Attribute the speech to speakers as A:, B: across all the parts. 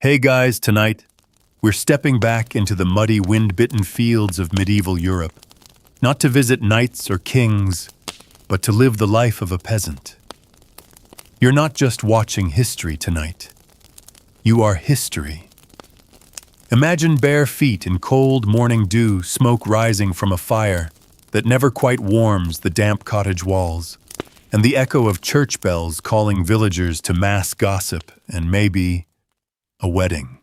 A: Hey guys, tonight, we're stepping back into the muddy, wind-bitten fields of medieval Europe, not to visit knights or kings, but to live the life of a peasant. You're not just watching history tonight. You are history. Imagine bare feet in cold morning dew, smoke rising from a fire that never quite warms the damp cottage walls, and the echo of church bells calling villagers to mass gossip and maybe a wedding.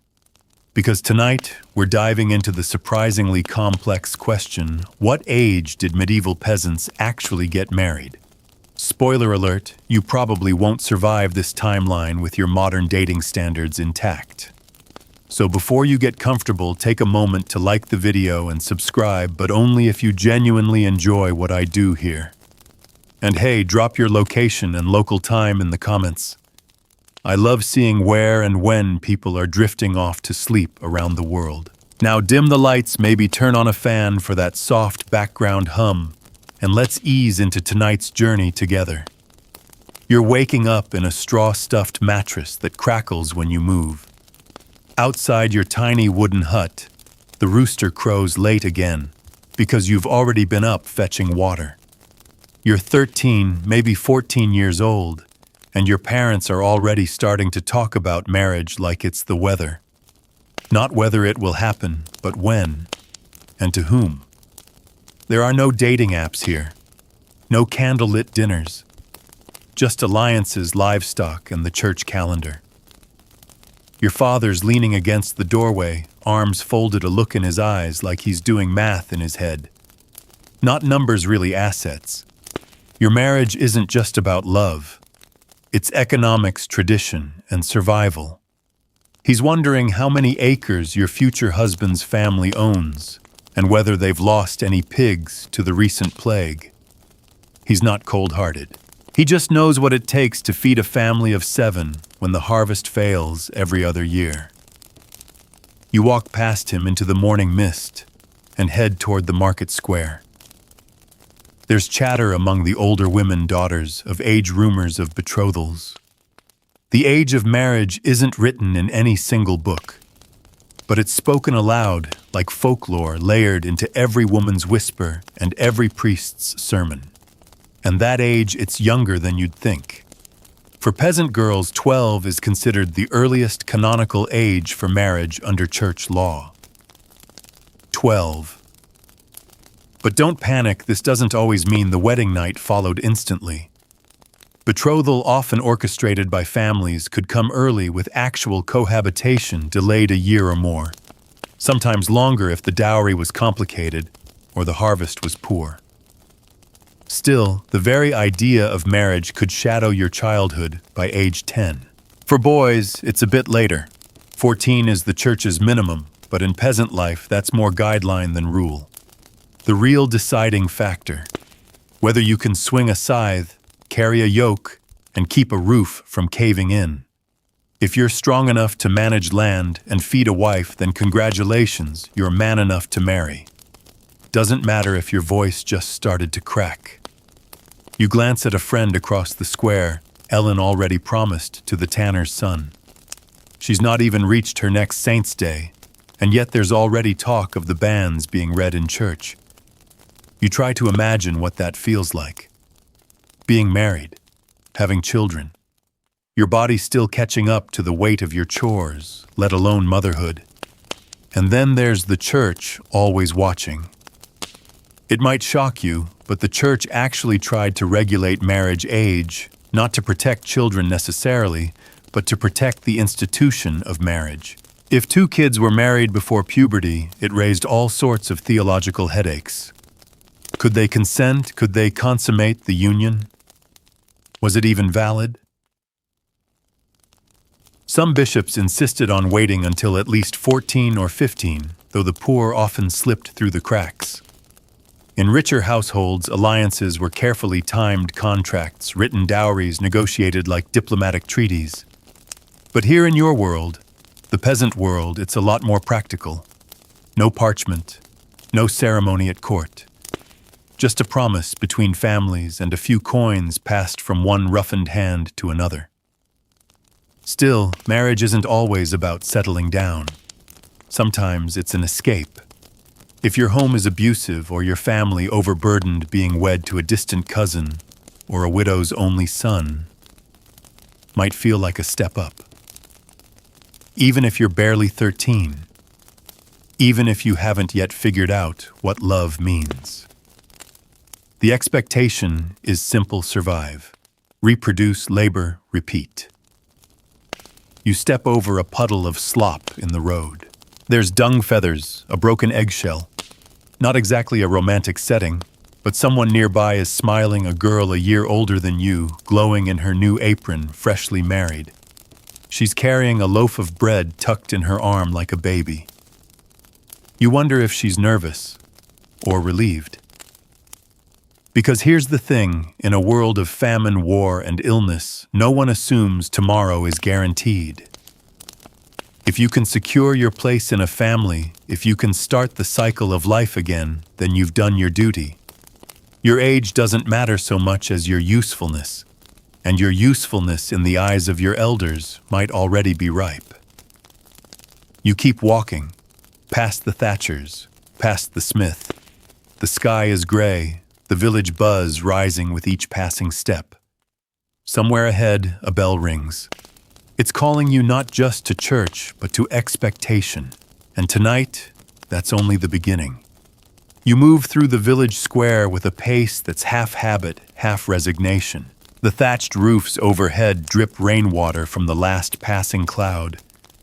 A: Because tonight, we're diving into the surprisingly complex question, what age did medieval peasants actually get married? Spoiler alert, you probably won't survive this timeline with your modern dating standards intact. So before you get comfortable, take a moment to like the video and subscribe, but only if you genuinely enjoy what I do here. And hey, drop your location and local time in the comments. I love seeing where and when people are drifting off to sleep around the world. Now dim the lights, maybe turn on a fan for that soft background hum, and let's ease into tonight's journey together. You're waking up in a straw-stuffed mattress that crackles when you move. Outside your tiny wooden hut, the rooster crows late again, because you've already been up fetching water. You're 13, maybe 14 years old, and your parents are already starting to talk about marriage like it's the weather. Not whether it will happen, but when, and to whom. There are no dating apps here, no candlelit dinners, just alliances, livestock, and the church calendar. Your father's leaning against the doorway, arms folded, a look in his eyes like he's doing math in his head. Not numbers, really assets. Your marriage isn't just about love. It's economics, tradition, and survival. He's wondering how many acres your future husband's family owns, and whether they've lost any pigs to the recent plague. He's not cold-hearted. He just knows what it takes to feed a family of 7 when the harvest fails every other year. You walk past him into the morning mist and head toward the market square. There's chatter among the older women daughters of age, rumors of betrothals. The age of marriage isn't written in any single book, but it's spoken aloud like folklore layered into every woman's whisper and every priest's sermon. And that age, it's younger than you'd think. For peasant girls, 12 is considered the earliest canonical age for marriage under church law. 12. But don't panic, this doesn't always mean the wedding night followed instantly. Betrothal, often orchestrated by families, could come early with actual cohabitation delayed a year or more, sometimes longer if the dowry was complicated or the harvest was poor. Still, the very idea of marriage could shadow your childhood by age 10. For boys, it's a bit later. 14 is the church's minimum, but in peasant life, that's more guideline than rule. The real deciding factor, whether you can swing a scythe, carry a yoke, and keep a roof from caving in. If you're strong enough to manage land and feed a wife, then congratulations, you're man enough to marry. Doesn't matter if your voice just started to crack. You glance at a friend across the square, Ellen already promised to the tanner's son. She's not even reached her next Saint's Day, and yet there's already talk of the banns being read in church. You try to imagine what that feels like. Being married, having children, your body still catching up to the weight of your chores, let alone motherhood. And then there's the church, always watching. It might shock you, but the church actually tried to regulate marriage age, not to protect children necessarily, but to protect the institution of marriage. If 2 kids were married before puberty, it raised all sorts of theological headaches. Could they consent? Could they consummate the union? Was it even valid? Some bishops insisted on waiting until at least 14 or 15, though the poor often slipped through the cracks. In richer households, alliances were carefully timed contracts, written dowries negotiated like diplomatic treaties. But here in your world, the peasant world, it's a lot more practical. No parchment, no ceremony at court. Just a promise between families and a few coins passed from one roughened hand to another. Still, marriage isn't always about settling down. Sometimes it's an escape. If your home is abusive or your family overburdened being wed to a distant cousin or a widow's only son, might feel like a step up. Even if you're barely 13, even if you haven't yet figured out what love means. The expectation is simple: survive, reproduce, labor, repeat. You step over a puddle of slop in the road. There's dung feathers, a broken eggshell. Not exactly a romantic setting, but someone nearby is smiling, a girl a year older than you, glowing in her new apron, freshly married. She's carrying a loaf of bread tucked in her arm like a baby. You wonder if she's nervous or relieved. Because here's the thing, in a world of famine, war, and illness, no one assumes tomorrow is guaranteed. If you can secure your place in a family, if you can start the cycle of life again, then you've done your duty. Your age doesn't matter so much as your usefulness, and your usefulness in the eyes of your elders might already be ripe. You keep walking, past the Thatchers, past the Smith. The sky is gray, the village buzz rising with each passing step. Somewhere ahead, a bell rings. It's calling you not just to church, but to expectation. And tonight, that's only the beginning. You move through the village square with a pace that's half habit, half resignation. The thatched roofs overhead drip rainwater from the last passing cloud,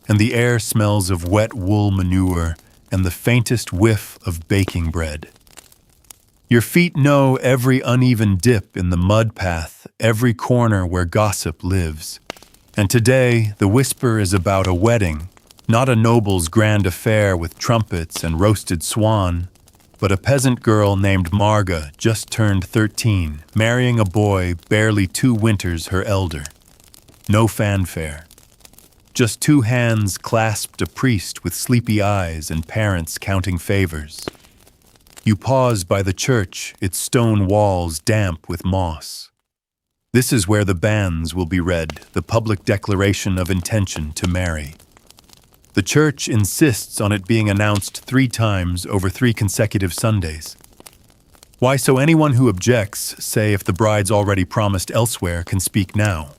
A: and the air smells of wet wool manure and the faintest whiff of baking bread. Your feet know every uneven dip in the mud path, every corner where gossip lives. And today, the whisper is about a wedding, not a noble's grand affair with trumpets and roasted swan, but a peasant girl named Marga, just turned 13, marrying a boy barely 2 winters her elder. No fanfare. Just 2 hands clasped, a priest with sleepy eyes and parents counting favors. You pause by the church, its stone walls damp with moss. This is where the banns will be read, the public declaration of intention to marry. The church insists on it being announced 3 times over 3 consecutive Sundays. Why, so anyone who objects, say if the bride's already promised elsewhere, can speak now.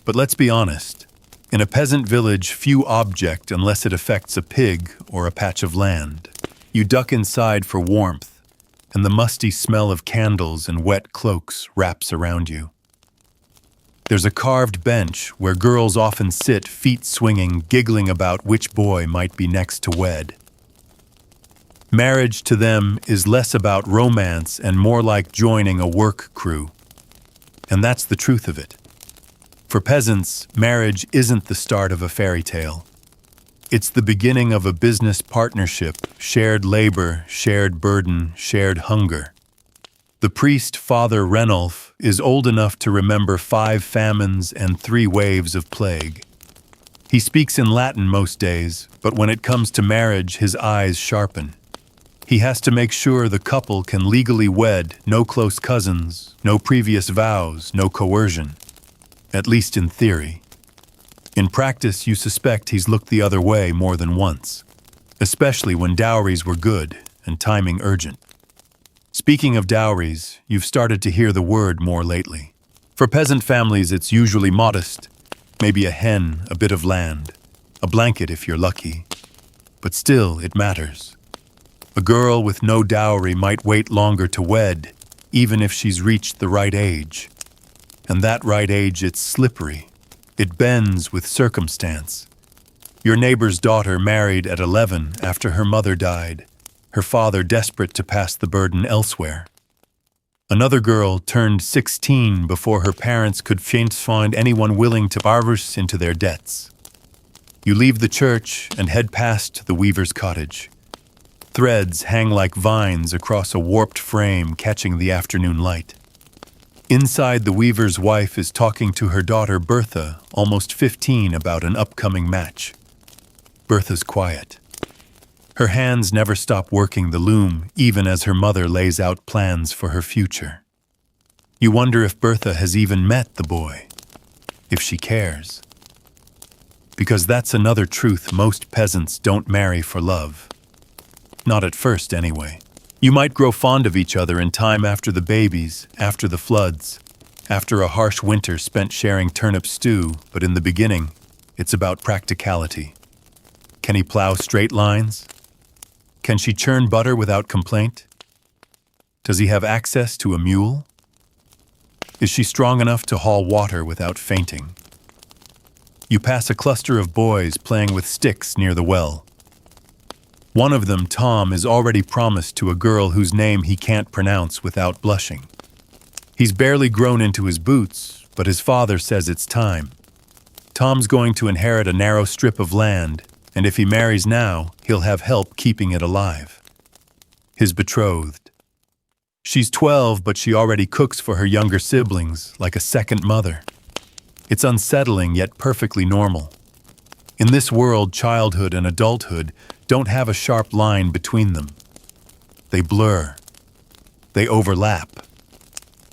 A: But let's be honest. In a peasant village, few object unless it affects a pig or a patch of land. You duck inside for warmth, and the musty smell of candles and wet cloaks wraps around you. There's a carved bench where girls often sit, feet swinging, giggling about which boy might be next to wed. Marriage to them is less about romance and more like joining a work crew. And that's the truth of it. For peasants, marriage isn't the start of a fairy tale. It's the beginning of a business partnership, shared labor, shared burden, shared hunger. The priest, Father Renulf, is old enough to remember 5 famines and 3 waves of plague. He speaks in Latin most days, but when it comes to marriage, his eyes sharpen. He has to make sure the couple can legally wed, no close cousins, no previous vows, no coercion. At least in theory. In practice, you suspect he's looked the other way more than once, especially when dowries were good and timing urgent. Speaking of dowries, you've started to hear the word more lately. For peasant families, it's usually modest, maybe a hen, a bit of land, a blanket if you're lucky. But still, it matters. A girl with no dowry might wait longer to wed, even if she's reached the right age. And that right age, it's slippery. It bends with circumstance. Your neighbor's daughter married at 11 after her mother died, her father desperate to pass the burden elsewhere. Another girl turned 16 before her parents could find anyone willing to barge into their debts. You leave the church and head past the weaver's cottage. Threads hang like vines across a warped frame catching the afternoon light. Inside, the weaver's wife is talking to her daughter Bertha, almost 15, about an upcoming match. Bertha's quiet. Her hands never stop working the loom, even as her mother lays out plans for her future. You wonder if Bertha has even met the boy, if she cares. Because that's another truth: most peasants don't marry for love. Not at first, anyway. You might grow fond of each other in time after the babies, after the floods, after a harsh winter spent sharing turnip stew, but in the beginning, it's about practicality. Can he plow straight lines? Can she churn butter without complaint? Does he have access to a mule? Is she strong enough to haul water without fainting? You pass a cluster of boys playing with sticks near the well. One of them, Tom, is already promised to a girl whose name he can't pronounce without blushing. He's barely grown into his boots, but his father says it's time. Tom's going to inherit a narrow strip of land, and if he marries now, he'll have help keeping it alive. His betrothed. She's 12, but she already cooks for her younger siblings, like a second mother. It's unsettling, yet perfectly normal. In this world, childhood and adulthood don't have a sharp line between them. They blur. They overlap.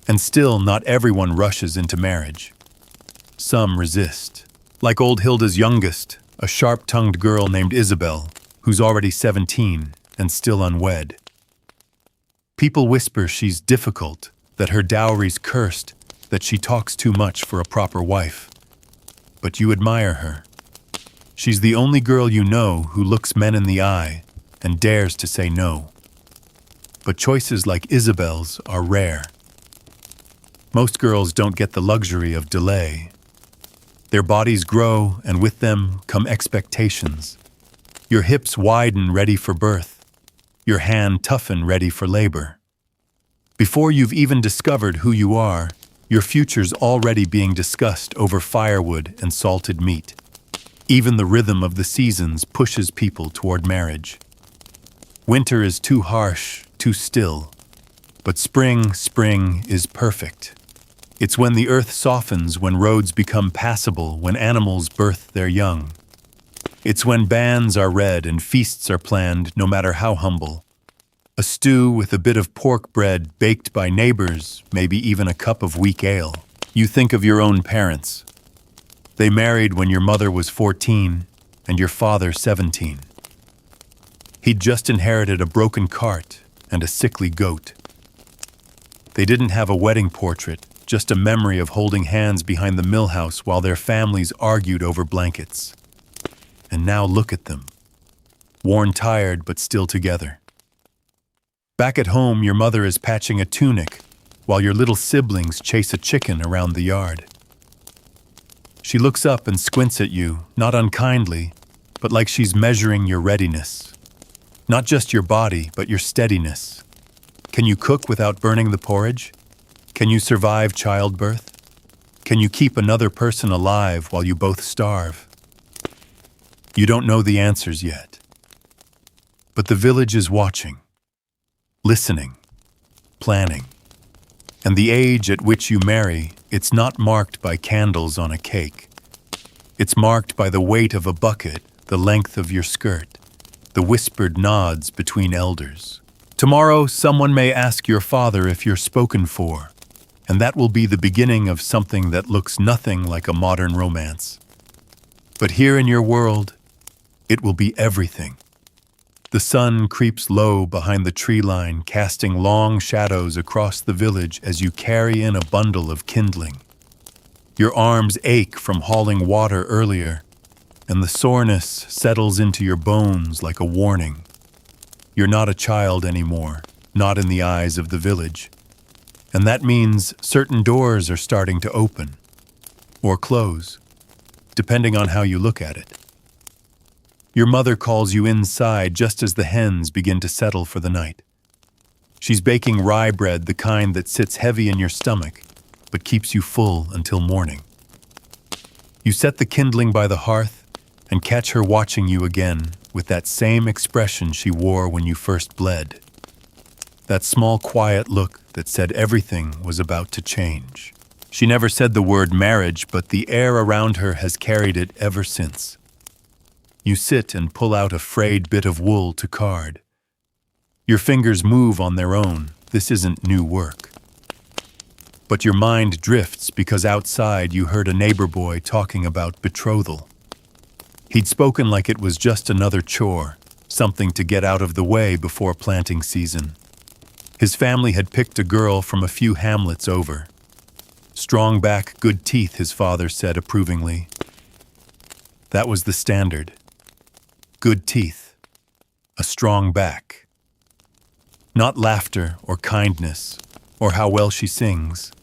A: And still, not everyone rushes into marriage. Some resist. Like old Hilda's youngest, a sharp-tongued girl named Isabel, who's already 17 and still unwed. People whisper she's difficult, that her dowry's cursed, that she talks too much for a proper wife. But you admire her. She's the only girl you know who looks men in the eye and dares to say no. But choices like Isabel's are rare. Most girls don't get the luxury of delay. Their bodies grow, and with them come expectations. Your hips widen ready for birth. Your hand toughen ready for labor. Before you've even discovered who you are, your future's already being discussed over firewood and salted meat. Even the rhythm of the seasons pushes people toward marriage. Winter is too harsh, too still. But spring is perfect. It's when the earth softens, when roads become passable, when animals birth their young. It's when banns are read and feasts are planned, no matter how humble. A stew with a bit of pork bread baked by neighbors, maybe even a cup of weak ale. You think of your own parents. They married when your mother was 14 and your father 17. He'd just inherited a broken cart and a sickly goat. They didn't have a wedding portrait, just a memory of holding hands behind the millhouse while their families argued over blankets. And now look at them, worn tired but still together. Back at home, your mother is patching a tunic while your little siblings chase a chicken around the yard. She looks up and squints at you, not unkindly, but like she's measuring your readiness. Not just your body, but your steadiness. Can you cook without burning the porridge? Can you survive childbirth? Can you keep another person alive while you both starve? You don't know the answers yet. But the village is watching, listening, planning. And the age at which you marry, it's not marked by candles on a cake. It's marked by the weight of a bucket, the length of your skirt, the whispered nods between elders. Tomorrow, someone may ask your father if you're spoken for, and that will be the beginning of something that looks nothing like a modern romance. But here in your world, it will be everything. The sun creeps low behind the tree line, casting long shadows across the village as you carry in a bundle of kindling. Your arms ache from hauling water earlier, and the soreness settles into your bones like a warning. You're not a child anymore, not in the eyes of the village. And that means certain doors are starting to open, or close, depending on how you look at it. Your mother calls you inside just as the hens begin to settle for the night. She's baking rye bread, the kind that sits heavy in your stomach, but keeps you full until morning. You set the kindling by the hearth and catch her watching you again with that same expression she wore when you first bled. That small, quiet look that said everything was about to change. She never said the word marriage, but the air around her has carried it ever since. You sit and pull out a frayed bit of wool to card. Your fingers move on their own. This isn't new work. But your mind drifts because outside you heard a neighbor boy talking about betrothal. He'd spoken like it was just another chore, something to get out of the way before planting season. His family had picked a girl from a few hamlets over. Strong back, good teeth, his father said approvingly. That was the standard. Good teeth. A strong back. Not laughter or kindness or how well she sings.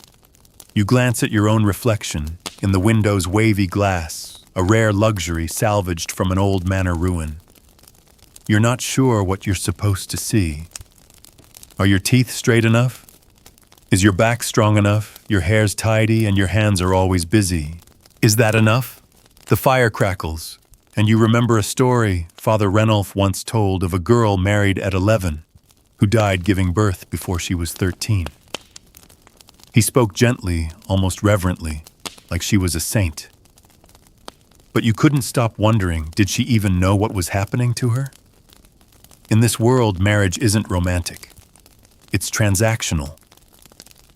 A: You glance at your own reflection in the window's wavy glass, a rare luxury salvaged from an old manor ruin. You're not sure what you're supposed to see. Are your teeth straight enough? Is your back strong enough, your hair's tidy, and your hands are always busy? Is that enough? The fire crackles, and you remember a story Father Ranulph once told of a girl married at 11 who died giving birth before she was 13. He spoke gently, almost reverently, like she was a saint. But you couldn't stop wondering, did she even know what was happening to her? In this world, marriage isn't romantic. It's transactional,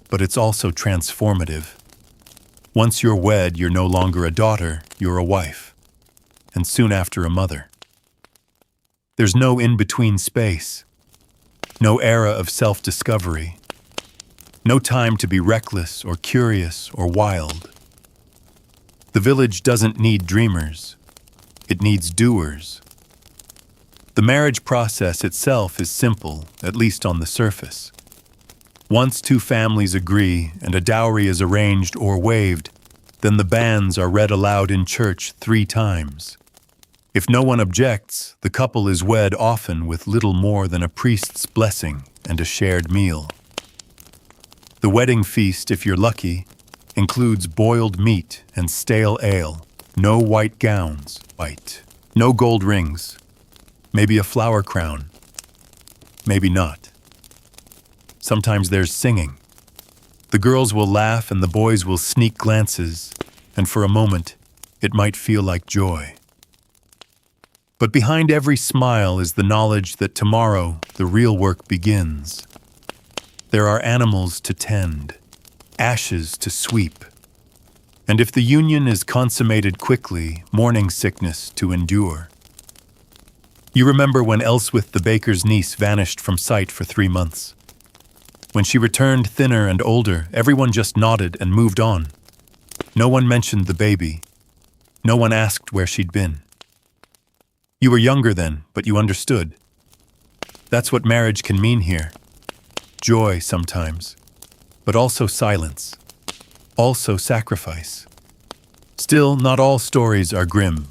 A: but it's also transformative. Once you're wed, you're no longer a daughter, you're a wife, and soon after a mother. There's no in-between space, no era of self-discovery, no time to be reckless or curious or wild. The village doesn't need dreamers, it needs doers. The marriage process itself is simple, at least on the surface. Once two families agree and a dowry is arranged or waived, then the banns are read aloud in church 3 times. If no one objects, the couple is wed often with little more than a priest's blessing and a shared meal. The wedding feast, if you're lucky, includes boiled meat and stale ale, no white gowns, no gold rings, maybe a flower crown, maybe not. Sometimes there's singing. The girls will laugh and the boys will sneak glances, and for a moment, it might feel like joy. But behind every smile is the knowledge that tomorrow the real work begins. There are animals to tend, ashes to sweep, and if the union is consummated quickly, morning sickness to endure. You remember when Elswith the baker's niece vanished from sight for 3 months. When she returned thinner and older, everyone just nodded and moved on. No one mentioned the baby. No one asked where she'd been. You were younger then, but you understood. That's what marriage can mean here. Joy sometimes, but also silence. Also sacrifice. Still, not all stories are grim.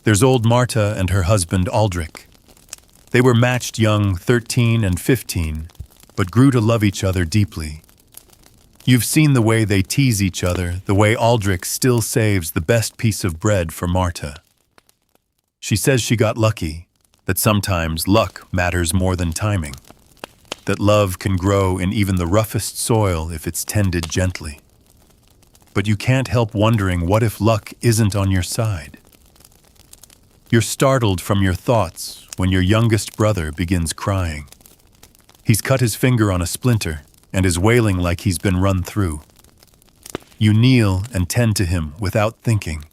A: There's old Marta and her husband Aldrich. They were matched young, 13 and 15, but grew to love each other deeply. You've seen the way they tease each other, the way Aldrich still saves the best piece of bread for Marta. She says she got lucky, that sometimes luck matters more than timing, that love can grow in even the roughest soil if it's tended gently. But you can't help wondering, what if luck isn't on your side? You're startled from your thoughts when your youngest brother begins crying. He's cut his finger on a splinter and is wailing like he's been run through. You kneel and tend to him without thinking,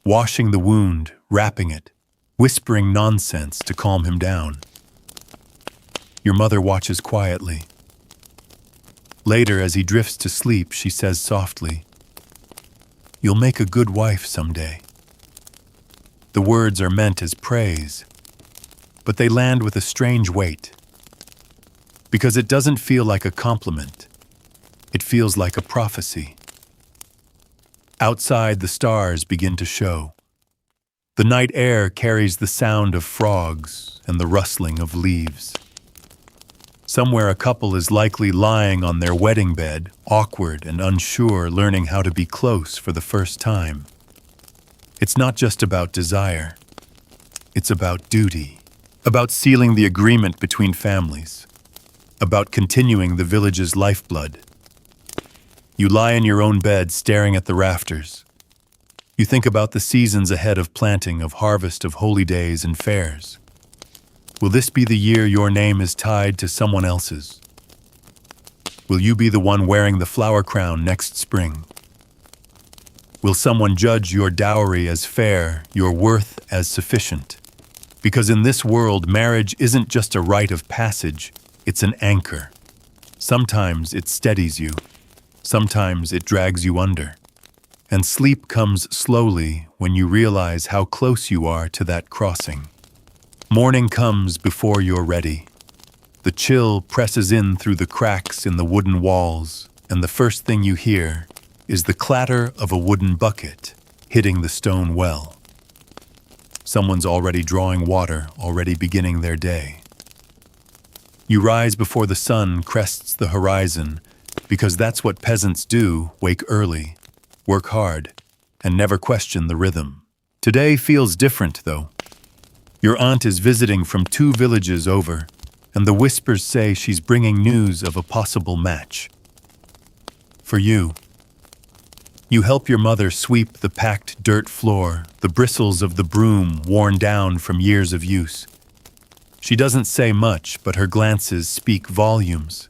A: washing the wound, wrapping it, whispering nonsense to calm him down. Your mother watches quietly. Later, as he drifts to sleep, she says softly, "You'll make a good wife someday." The words are meant as praise, but they land with a strange weight. Because it doesn't feel like a compliment. It feels like a prophecy. Outside, the stars begin to show. The night air carries the sound of frogs and the rustling of leaves. Somewhere a couple is likely lying on their wedding bed, awkward and unsure, learning how to be close for the first time. It's not just about desire. It's about duty, about sealing the agreement between families, about continuing the village's lifeblood. You lie in your own bed staring at the rafters. You think about the seasons ahead of planting, of harvest, of holy days and fairs. Will this be the year your name is tied to someone else's? Will you be the one wearing the flower crown next spring? Will someone judge your dowry as fair, your worth as sufficient? Because in this world, marriage isn't just a rite of passage, it's an anchor. Sometimes it steadies you, sometimes it drags you under. And sleep comes slowly when you realize how close you are to that crossing. Morning comes before you're ready. The chill presses in through the cracks in the wooden walls, and the first thing you hear is the clatter of a wooden bucket hitting the stone well. Someone's already drawing water, already beginning their day. You rise before the sun crests the horizon, because that's what peasants do: wake early, work hard, and never question the rhythm. Today feels different, though. Your aunt is visiting from 2 villages over, and the whispers say she's bringing news of a possible match. For you help your mother sweep the packed dirt floor, the bristles of the broom worn down from years of use. She doesn't say much, but her glances speak volumes.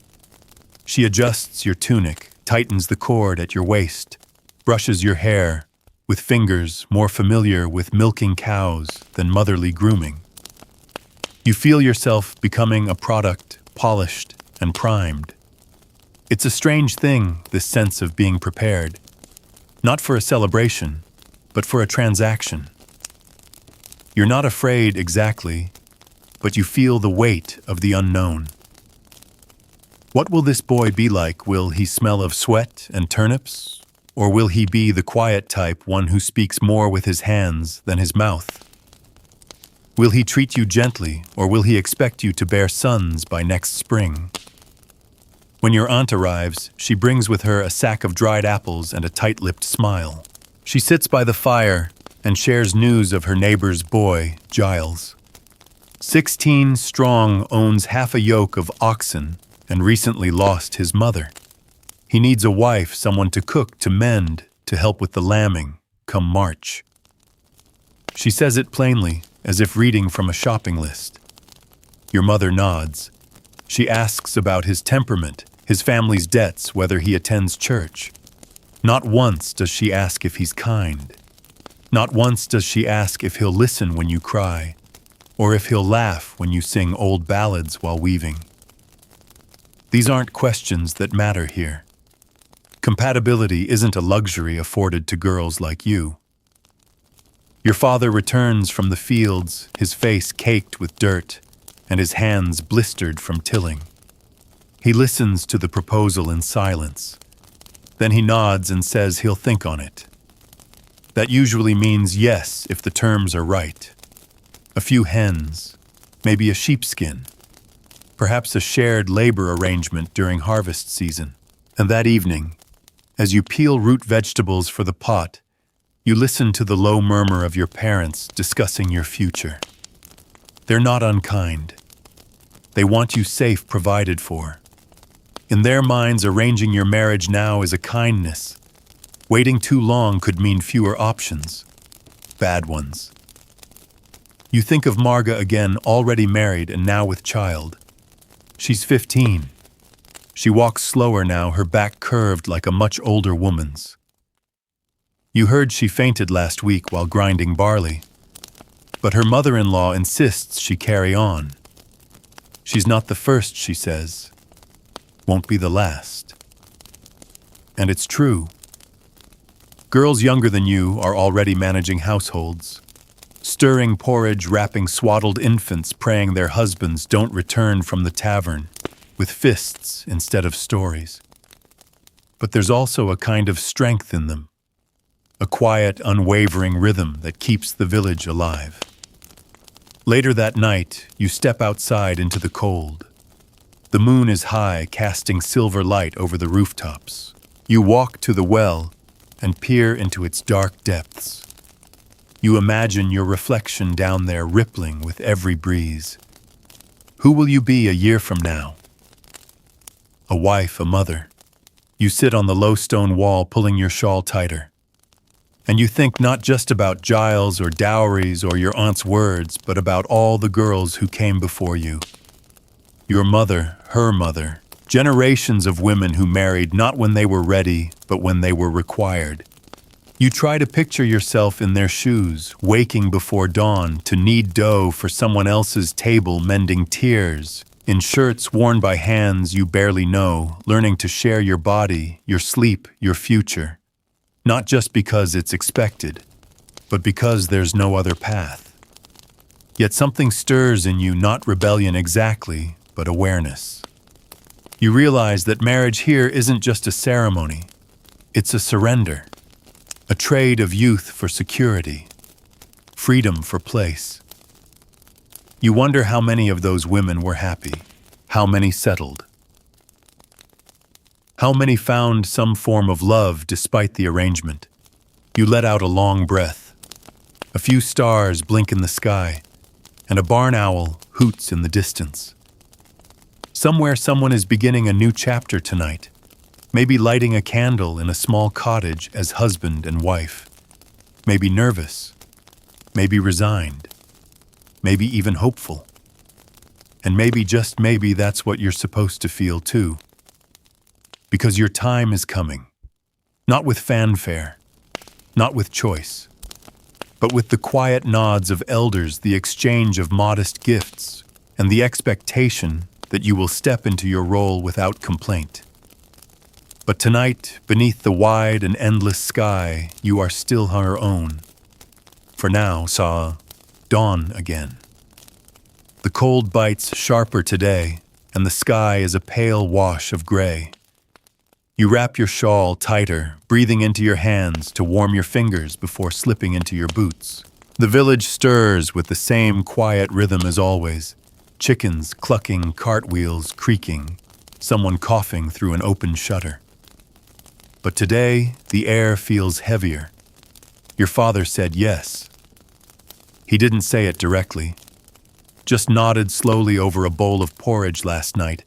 A: She adjusts your tunic, tightens the cord at your waist, brushes your hair with fingers more familiar with milking cows than motherly grooming. You feel yourself becoming a product, polished and primed. It's a strange thing, this sense of being prepared. Not for a celebration, but for a transaction. You're not afraid exactly, but you feel the weight of the unknown. What will this boy be like? Will he smell of sweat and turnips? Or will he be the quiet type, one who speaks more with his hands than his mouth? Will he treat you gently, or will he expect you to bear sons by next spring? When your aunt arrives, she brings with her a sack of dried apples and a tight-lipped smile. She sits by the fire and shares news of her neighbor's boy, Giles. 16 strong, owns half a yoke of oxen and recently lost his mother. He needs a wife, someone to cook, to mend, to help with the lambing, come March. She says it plainly, as if reading from a shopping list. Your mother nods. She asks about his temperament, his family's debts, whether he attends church. Not once does she ask if he's kind. Not once does she ask if he'll listen when you cry, or if he'll laugh when you sing old ballads while weaving. These aren't questions that matter here. Compatibility isn't a luxury afforded to girls like you. Your father returns from the fields, his face caked with dirt, and his hands blistered from tilling. He listens to the proposal in silence. Then he nods and says he'll think on it. That usually means yes if the terms are right. A few hens, maybe a sheepskin, perhaps a shared labor arrangement during harvest season. And that evening, as you peel root vegetables for the pot, you listen to the low murmur of your parents discussing your future. They're not unkind. They want you safe, provided for. In their minds, arranging your marriage now is a kindness. Waiting too long could mean fewer options. Bad ones. You think of Marga again, already married and now with child. She's 15. She walks slower now, her back curved like a much older woman's. You heard she fainted last week while grinding barley. But her mother-in-law insists she carry on. She's not the first, she says. Won't be the last. And it's true. Girls younger than you are already managing households, stirring porridge, wrapping swaddled infants, praying their husbands don't return from the tavern with fists instead of stories. But there's also a kind of strength in them, a quiet, unwavering rhythm that keeps the village alive. Later that night, you step outside into the cold. The moon is high, casting silver light over the rooftops. You walk to the well and peer into its dark depths. You imagine your reflection down there rippling with every breeze. Who will you be a year from now? A wife, a mother. You sit on the low stone wall, pulling your shawl tighter. And you think not just about Giles or dowries or your aunt's words, but about all the girls who came before you. Your mother, her mother, generations of women who married not when they were ready, but when they were required. You try to picture yourself in their shoes, waking before dawn to knead dough for someone else's table, mending tears, in shirts worn by hands you barely know, learning to share your body, your sleep, your future. Not just because it's expected, but because there's no other path. Yet something stirs in you, not rebellion exactly, but awareness. You realize that marriage here isn't just a ceremony, it's a surrender. A trade of youth for security, freedom for place. You wonder how many of those women were happy, how many settled, how many found some form of love despite the arrangement. You let out a long breath. A few stars blink in the sky, and a barn owl hoots in the distance. Somewhere someone is beginning a new chapter tonight. Maybe lighting a candle in a small cottage as husband and wife. Maybe nervous. Maybe resigned. Maybe even hopeful. And maybe, just maybe, that's what you're supposed to feel too. Because your time is coming. Not with fanfare. Not with choice. But with the quiet nods of elders, the exchange of modest gifts, and the expectation that you will step into your role without complaint. But tonight, beneath the wide and endless sky, you are still her own. For now saw dawn again. The cold bites sharper today, and the sky is a pale wash of gray. You wrap your shawl tighter, breathing into your hands to warm your fingers before slipping into your boots. The village stirs with the same quiet rhythm as always. Chickens clucking, cartwheels creaking, someone coughing through an open shutter. But today, the air feels heavier. Your father said yes. He didn't say it directly, just nodded slowly over a bowl of porridge last night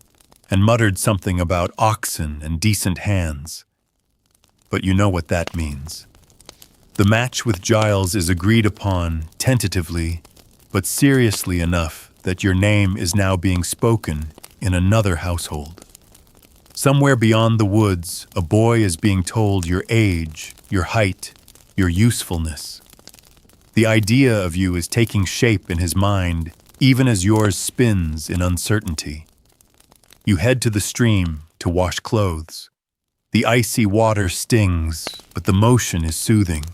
A: and muttered something about oxen and decent hands. But you know what that means. The match with Giles is agreed upon tentatively, but seriously enough that your name is now being spoken in another household. Somewhere beyond the woods, a boy is being told your age, your height, your usefulness. The idea of you is taking shape in his mind, even as yours spins in uncertainty. You head to the stream to wash clothes. The icy water stings, but the motion is soothing.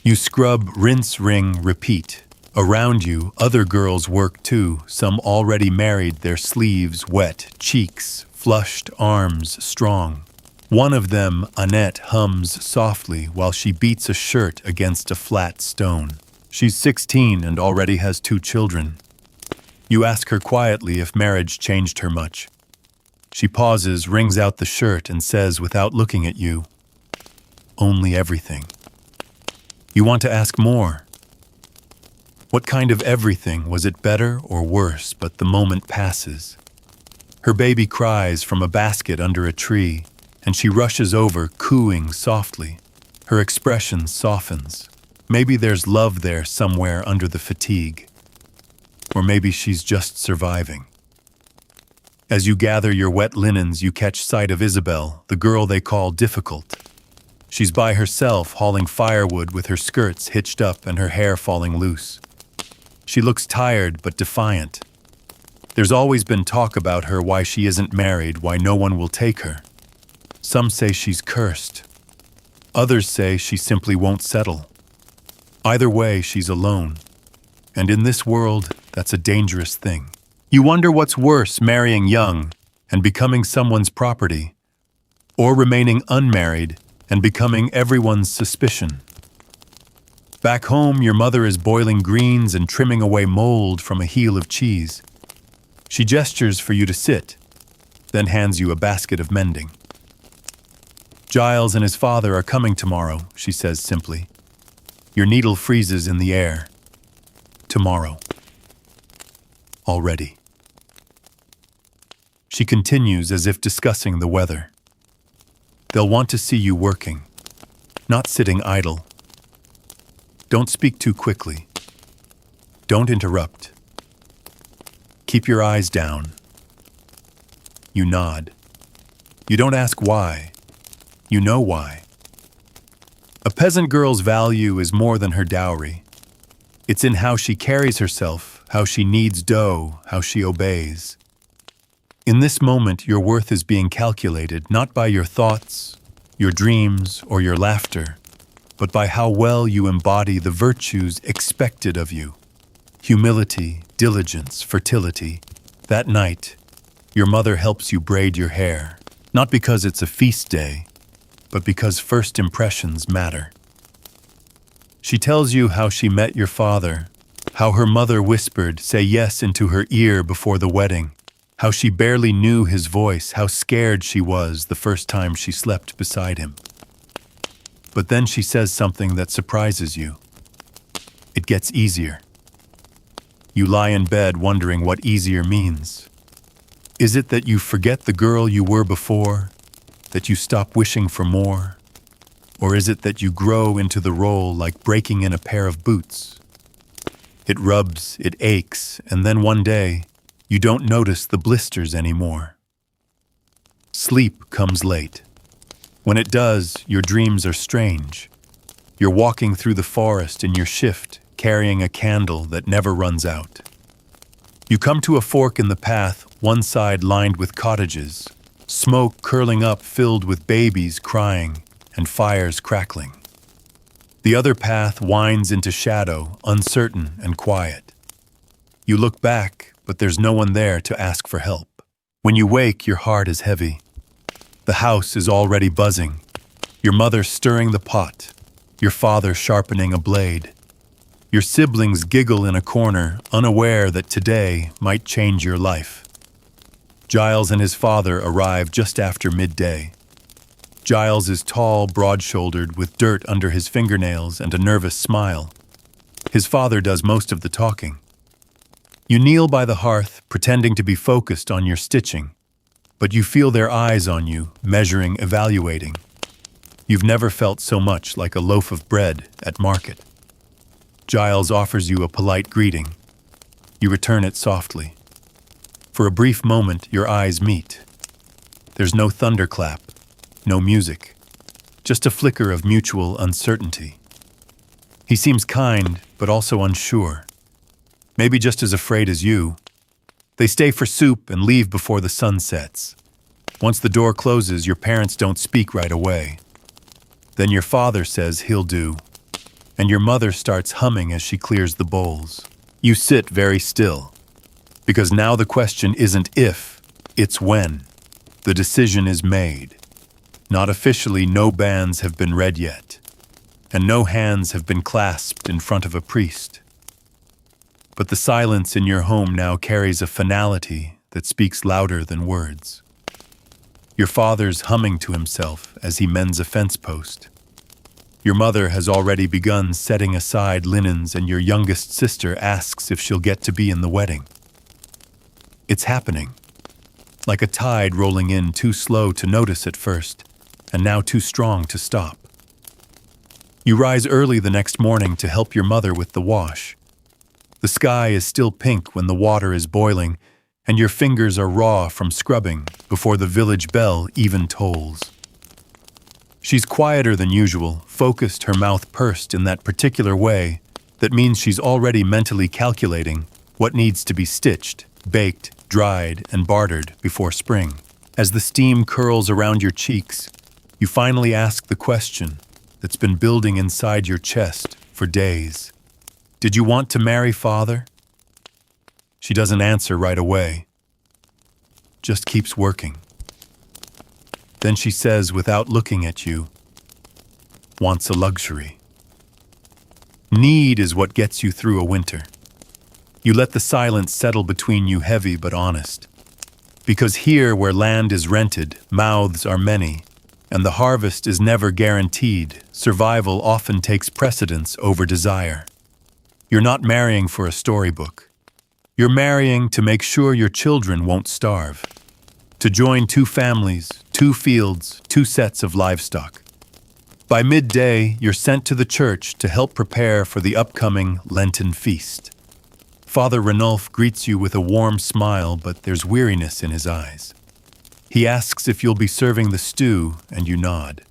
A: You scrub, rinse, wring, repeat. Around you, other girls work too, some already married, their sleeves wet, cheeks flushed, arms strong. One of them, Annette, hums softly while she beats a shirt against a flat stone. She's 16 and already has 2 children. You ask her quietly if marriage changed her much. She pauses, wrings out the shirt, and says without looking at you, "Only everything." You want to ask more. What kind of everything? Was it better or worse? But the moment passes. Her baby cries from a basket under a tree, and she rushes over, cooing softly. Her expression softens. Maybe there's love there somewhere under the fatigue. Or maybe she's just surviving. As you gather your wet linens, you catch sight of Isabel, the girl they call difficult. She's by herself, hauling firewood with her skirts hitched up and her hair falling loose. She looks tired but defiant. There's always been talk about her, why she isn't married, why no one will take her. Some say she's cursed. Others say she simply won't settle. Either way, she's alone. And in this world, that's a dangerous thing. You wonder what's worse, marrying young and becoming someone's property, or remaining unmarried and becoming everyone's suspicion. Back home, your mother is boiling greens and trimming away mold from a heel of cheese. She gestures for you to sit, then hands you a basket of mending. Giles and his father are coming tomorrow, she says simply. Your needle freezes in the air. Tomorrow. Already. She continues as if discussing the weather. They'll want to see you working, not sitting idle. Don't speak too quickly. Don't interrupt. Keep your eyes down. You nod. You don't ask why. You know why. A peasant girl's value is more than her dowry. It's in how she carries herself, how she kneads dough, how she obeys. In this moment, your worth is being calculated not by your thoughts, your dreams, or your laughter, but by how well you embody the virtues expected of you. Humility, diligence, fertility. That night, your mother helps you braid your hair, not because it's a feast day, but because first impressions matter. She tells you how she met your father, how her mother whispered, "Say yes," into her ear before the wedding, how she barely knew his voice, how scared she was the first time she slept beside him. But then she says something that surprises you. It gets easier. You lie in bed wondering what easier means. Is it that you forget the girl you were before, that you stop wishing for more? Or is it that you grow into the role like breaking in a pair of boots? It rubs, it aches, and then one day, you don't notice the blisters anymore. Sleep comes late. When it does, your dreams are strange. You're walking through the forest in your shift, carrying a candle that never runs out. You come to a fork in the path, one side lined with cottages, smoke curling up filled with babies crying and fires crackling. The other path winds into shadow, uncertain and quiet. You look back, but there's no one there to ask for help. When you wake, your heart is heavy. The house is already buzzing. Your mother stirring the pot, your father sharpening a blade. Your siblings giggle in a corner, unaware that today might change your life. Giles and his father arrive just after midday. Giles is tall, broad-shouldered, with dirt under his fingernails and a nervous smile. His father does most of the talking. You kneel by the hearth, pretending to be focused on your stitching, but you feel their eyes on you, measuring, evaluating. You've never felt so much like a loaf of bread at market. Giles offers you a polite greeting. You return it softly. For a brief moment, your eyes meet. There's no thunderclap, no music, just a flicker of mutual uncertainty. He seems kind, but also unsure. Maybe just as afraid as you. They stay for soup and leave before the sun sets. Once the door closes, your parents don't speak right away. Then your father says he'll do, and your mother starts humming as she clears the bowls. You sit very still, because now the question isn't if, it's when. The decision is made. Not officially, no banns have been read yet, and no hands have been clasped in front of a priest. But the silence in your home now carries a finality that speaks louder than words. Your father's humming to himself as he mends a fence post. Your mother has already begun setting aside linens, and your youngest sister asks if she'll get to be in the wedding. It's happening, like a tide rolling in, too slow to notice at first, and now too strong to stop. You rise early the next morning to help your mother with the wash. The sky is still pink when the water is boiling, and your fingers are raw from scrubbing before the village bell even tolls. She's quieter than usual, focused, her mouth pursed in that particular way that means she's already mentally calculating what needs to be stitched, baked, dried, and bartered before spring. As the steam curls around your cheeks, you finally ask the question that's been building inside your chest for days. Did you want to marry father? She doesn't answer right away, just keeps working. Then she says, without looking at you, wants a luxury. Need is what gets you through a winter. You let the silence settle between you, heavy but honest. Because here, where land is rented, mouths are many, and the harvest is never guaranteed, survival often takes precedence over desire. You're not marrying for a storybook. You're marrying to make sure your children won't starve. To join two families, two fields, two sets of livestock. By midday, you're sent to the church to help prepare for the upcoming Lenten feast. Father Ranulph greets you with a warm smile, but there's weariness in his eyes. He asks if you'll be serving the stew, and you nod.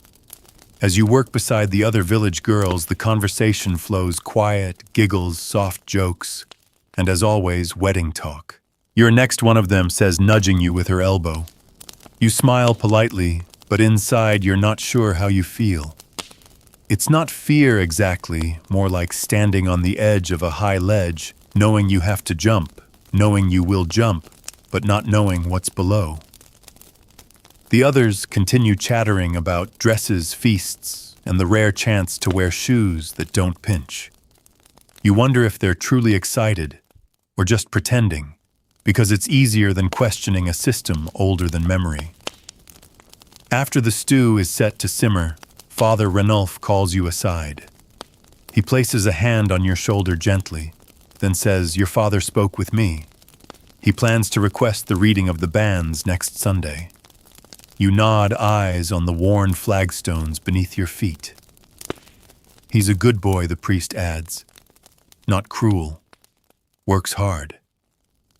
A: As you work beside the other village girls, the conversation flows quiet, giggles, soft jokes, and as always, wedding talk. You're next, one of them says, nudging you with her elbow. You smile politely, but inside you're not sure how you feel. It's not fear exactly, more like standing on the edge of a high ledge, knowing you have to jump, knowing you will jump, but not knowing what's below. The others continue chattering about dresses, feasts, and the rare chance to wear shoes that don't pinch. You wonder if they're truly excited, or just pretending, because it's easier than questioning a system older than memory. After the stew is set to simmer, Father Ranulph calls you aside. He places a hand on your shoulder gently, then says, "Your father spoke with me. He plans to request the reading of the banns next Sunday." You nod, eyes on the worn flagstones beneath your feet. "He's a good boy," the priest adds. "Not cruel. Works hard.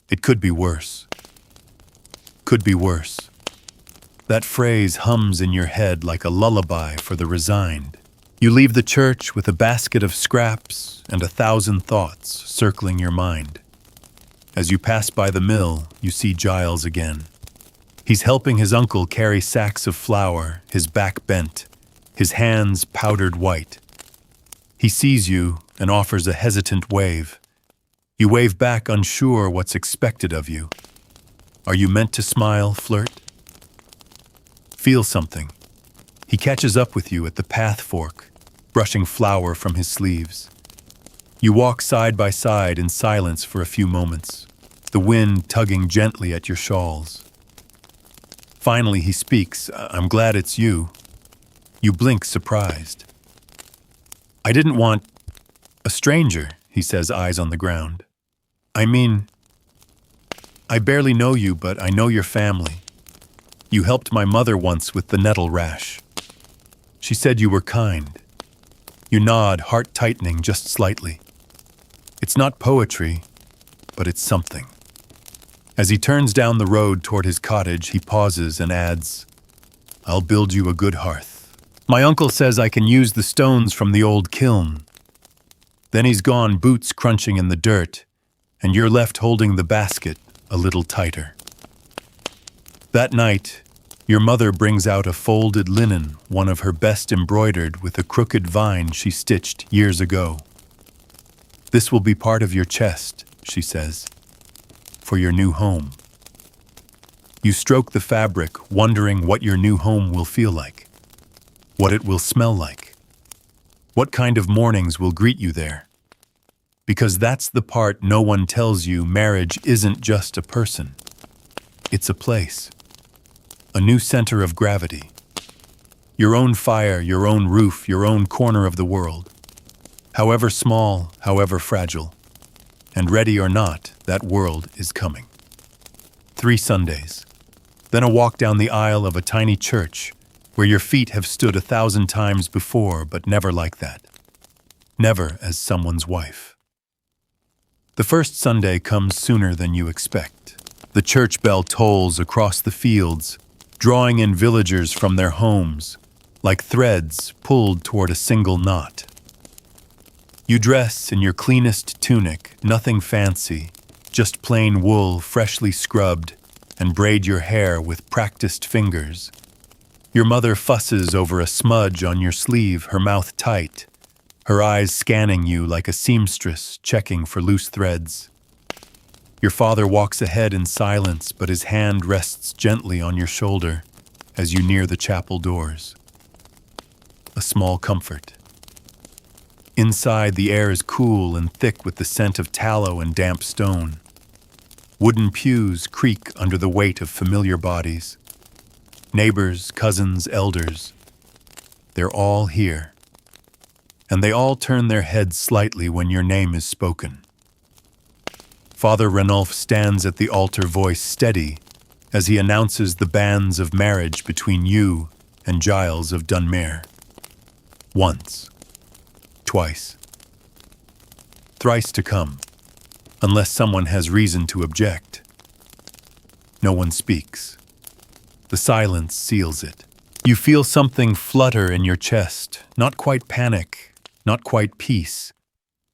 A: It could be worse. Could be worse." That phrase hums in your head like a lullaby for the resigned. You leave the church with a basket of scraps and 1,000 thoughts circling your mind. As you pass by the mill, you see Giles again. He's helping his uncle carry sacks of flour, his back bent, his hands powdered white. He sees you and offers a hesitant wave. You wave back, unsure what's expected of you. Are you meant to smile, flirt? Feel something. He catches up with you at the path fork, brushing flour from his sleeves. You walk side by side in silence for a few moments, the wind tugging gently at your shawls. Finally, he speaks, "I'm glad it's you." You blink, surprised. "I didn't want a stranger," he says, eyes on the ground. "I mean, I barely know you, but I know your family. You helped my mother once with the nettle rash. She said you were kind." You nod, heart tightening just slightly. It's not poetry, but it's something. As he turns down the road toward his cottage, he pauses and adds, "I'll build you a good hearth. My uncle says I can use the stones from the old kiln." Then he's gone, boots crunching in the dirt, and you're left holding the basket a little tighter. That night, your mother brings out a folded linen, one of her best embroidered with a crooked vine she stitched years ago. "This will be part of your chest," she says, "for your new home." You stroke the fabric, wondering what your new home will feel like, what it will smell like, what kind of mornings will greet you there. Because that's the part no one tells you: marriage isn't just a person. It's a place. A new center of gravity. Your own fire, your own roof, your own corner of the world. However small, however fragile. And ready or not, that world is coming. 3 Sundays. Then a walk down the aisle of a tiny church where your feet have stood 1,000 times before, but never like that. Never as someone's wife. The first Sunday comes sooner than you expect. The church bell tolls across the fields, drawing in villagers from their homes, like threads pulled toward a single knot. You dress in your cleanest tunic, nothing fancy, just plain wool freshly scrubbed, and braid your hair with practiced fingers. Your mother fusses over a smudge on your sleeve, her mouth tight, her eyes scanning you like a seamstress checking for loose threads. Your father walks ahead in silence, but his hand rests gently on your shoulder as you near the chapel doors. A small comfort. Inside, the air is cool and thick with the scent of tallow and damp stone. Wooden pews creak under the weight of familiar bodies. Neighbors, cousins, elders. They're all here. And they all turn their heads slightly when your name is spoken. Father Ranulph stands at the altar, voice steady, as he announces the banns of marriage between you and Giles of Dunmere. Once. Twice. Thrice to come, unless someone has reason to object. No one speaks. The silence seals it. You feel something flutter in your chest, not quite panic, not quite peace,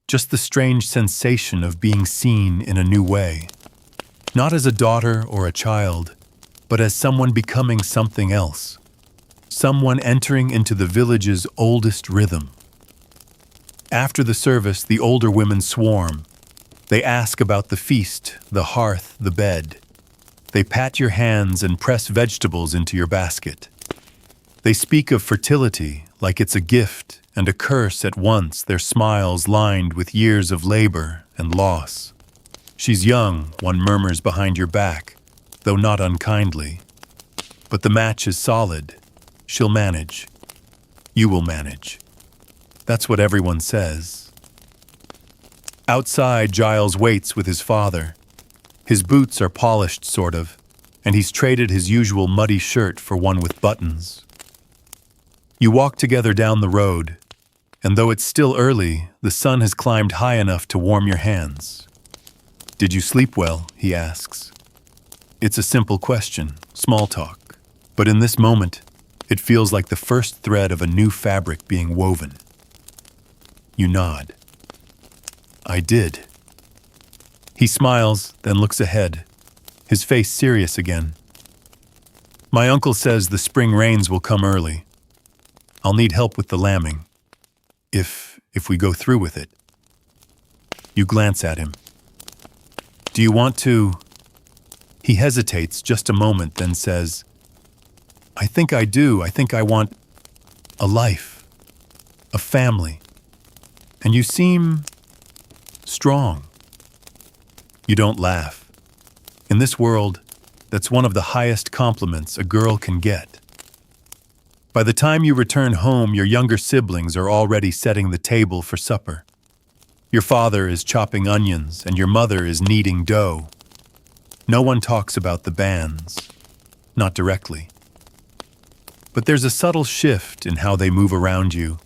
A: just the strange sensation of being seen in a new way. Not as a daughter or a child, but as someone becoming something else. Someone entering into the village's oldest rhythm. After the service, the older women swarm. They ask about the feast, the hearth, the bed. They pat your hands and press vegetables into your basket. They speak of fertility like it's a gift and a curse at once, their smiles lined with years of labor and loss. She's young, one murmurs behind your back, though not unkindly. But the match is solid. She'll manage. You will manage. That's what everyone says. Outside, Giles waits with his father. His boots are polished, sort of, and he's traded his usual muddy shirt for one with buttons. You walk together down the road, and though it's still early, the sun has climbed high enough to warm your hands. "Did you sleep well?" he asks. It's a simple question, small talk, but in this moment, it feels like the first thread of a new fabric being woven. You nod. "I did." He smiles, then looks ahead, his face serious again. "My uncle says the spring rains will come early. I'll need help with the lambing, if we go through with it." You glance at him. "Do you want to—" He hesitates just a moment, then says, "I think I do. I think I want a life, a family. And you seem strong." You don't laugh. In this world, that's one of the highest compliments a girl can get. By the time you return home, your younger siblings are already setting the table for supper. Your father is chopping onions and your mother is kneading dough. No one talks about the banns, not directly. But there's a subtle shift in how they move around you,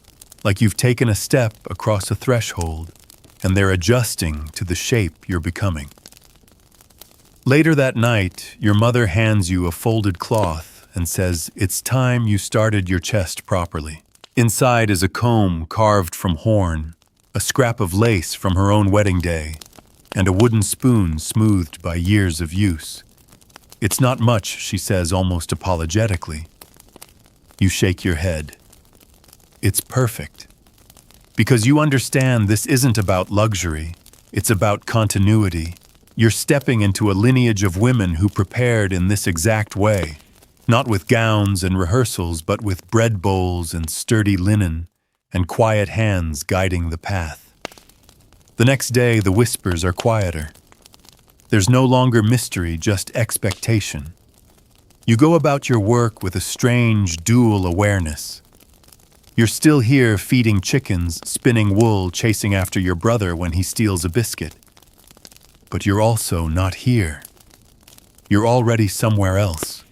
A: like you've taken a step across a threshold, and they're adjusting to the shape you're becoming. Later that night, your mother hands you a folded cloth and says, "It's time you started your chest properly." Inside is a comb carved from horn, a scrap of lace from her own wedding day, and a wooden spoon smoothed by years of use. "It's not much," she says almost apologetically. You shake your head. "It's perfect." Because you understand this isn't about luxury, it's about continuity. You're stepping into a lineage of women who prepared in this exact way. Not with gowns and rehearsals, but with bread bowls and sturdy linen, and quiet hands guiding the path. The next day, the whispers are quieter. There's no longer mystery, just expectation. You go about your work with a strange, dual awareness. You're still here feeding chickens, spinning wool, chasing after your brother when he steals a biscuit. But you're also not here. You're already somewhere else.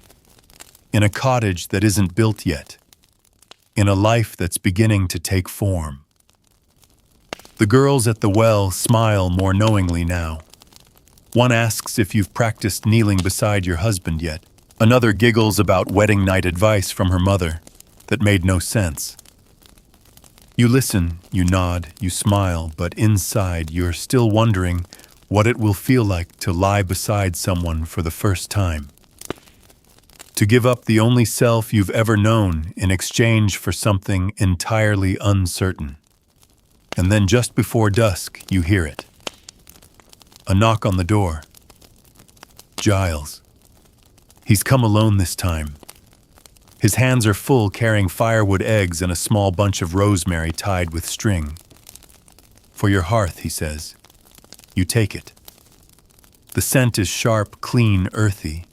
A: In a cottage that isn't built yet. In a life that's beginning to take form. The girls at the well smile more knowingly now. One asks if you've practiced kneeling beside your husband yet. Another giggles about wedding night advice from her mother that made no sense. You listen, you nod, you smile, but inside you're still wondering what it will feel like to lie beside someone for the first time. To give up the only self you've ever known in exchange for something entirely uncertain. And then just before dusk, you hear it. A knock on the door. Giles. He's come alone this time. His hands are full carrying firewood eggs and a small bunch of rosemary tied with string. "For your hearth," he says. You take it. The scent is sharp, clean, earthy.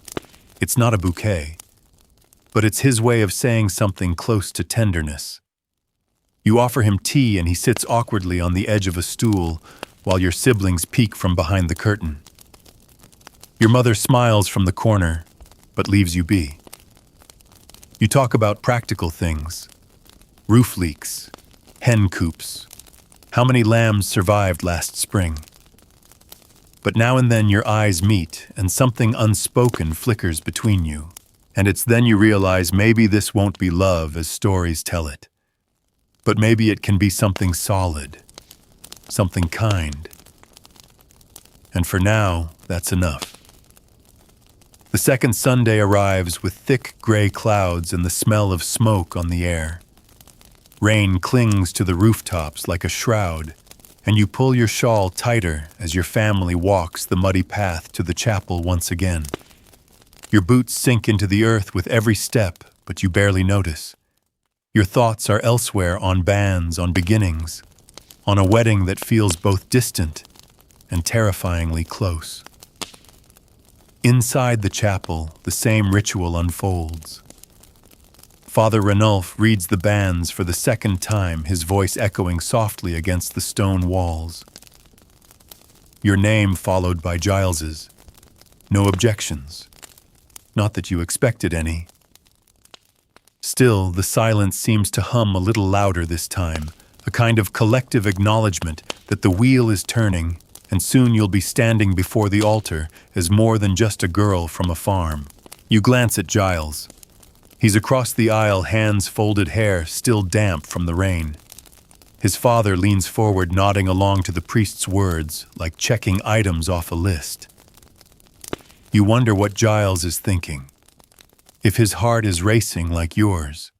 A: It's not a bouquet, but it's his way of saying something close to tenderness. You offer him tea and he sits awkwardly on the edge of a stool while your siblings peek from behind the curtain. Your mother smiles from the corner, but leaves you be. You talk about practical things. Roof leaks, hen coops, how many lambs survived last spring. But now and then your eyes meet and something unspoken flickers between you, And it's then you realize maybe this won't be love as stories tell it, but maybe it can be something solid, something kind. And for now, that's enough. The second Sunday arrives with thick gray clouds and the smell of smoke on the air. Rain clings to the rooftops like a shroud, and you pull your shawl tighter as your family walks the muddy path to the chapel once again. Your boots sink into the earth with every step, but you barely notice. Your thoughts are elsewhere, on bands, on beginnings, on a wedding that feels both distant and terrifyingly close. Inside the chapel, the same ritual unfolds. Father Ranulph reads the banns for the second time, his voice echoing softly against the stone walls. Your name followed by Giles's. No objections. Not that you expected any. Still, the silence seems to hum a little louder this time, a kind of collective acknowledgement that the wheel is turning, and soon you'll be standing before the altar as more than just a girl from a farm. You glance at Giles. He's across the aisle, hands folded, hair still damp from the rain. His father leans forward, nodding along to the priest's words, like checking items off a list. You wonder what Giles is thinking. If his heart is racing like yours.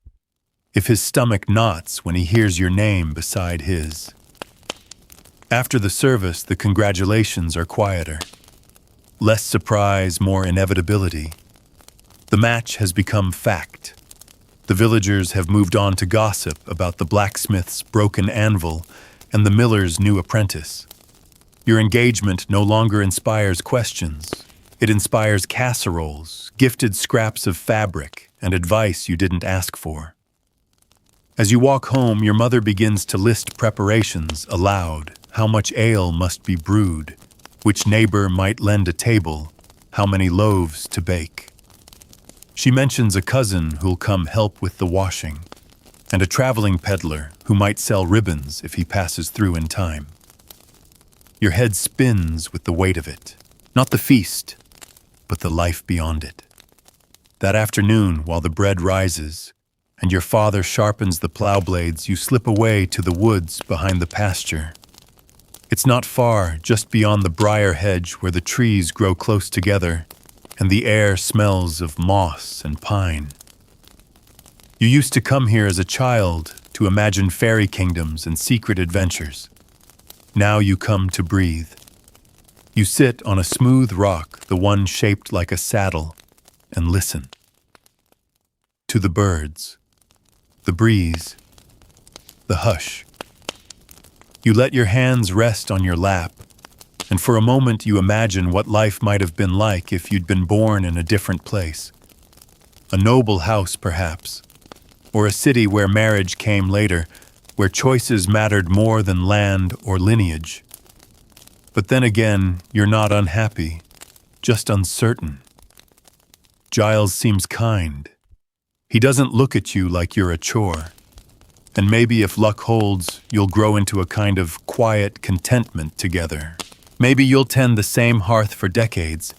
A: If his stomach knots when he hears your name beside his. After the service, the congratulations are quieter. Less surprise, more inevitability. The match has become fact. The villagers have moved on to gossip about the blacksmith's broken anvil and the miller's new apprentice. Your engagement no longer inspires questions. It inspires casseroles, gifted scraps of fabric, and advice you didn't ask for. As you walk home, your mother begins to list preparations aloud. How much ale must be brewed, which neighbor might lend a table, how many loaves to bake. She mentions a cousin who'll come help with the washing, and a traveling peddler who might sell ribbons if he passes through in time. Your head spins with the weight of it, not the feast, but the life beyond it. That afternoon, while the bread rises, and your father sharpens the plow blades, you slip away to the woods behind the pasture. It's not far, just beyond the briar hedge where the trees grow close together, and the air smells of moss and pine. You used to come here as a child to imagine fairy kingdoms and secret adventures. Now you come to breathe. You sit on a smooth rock, the one shaped like a saddle, and listen. To the birds, the breeze, the hush. You let your hands rest on your lap, and for a moment you imagine what life might have been like if you'd been born in a different place. A noble house, perhaps, or a city where marriage came later, where choices mattered more than land or lineage. But then again, you're not unhappy, just uncertain. Giles seems kind. He doesn't look at you like you're a chore. And maybe if luck holds, you'll grow into a kind of quiet contentment together. Maybe you'll tend the same hearth for decades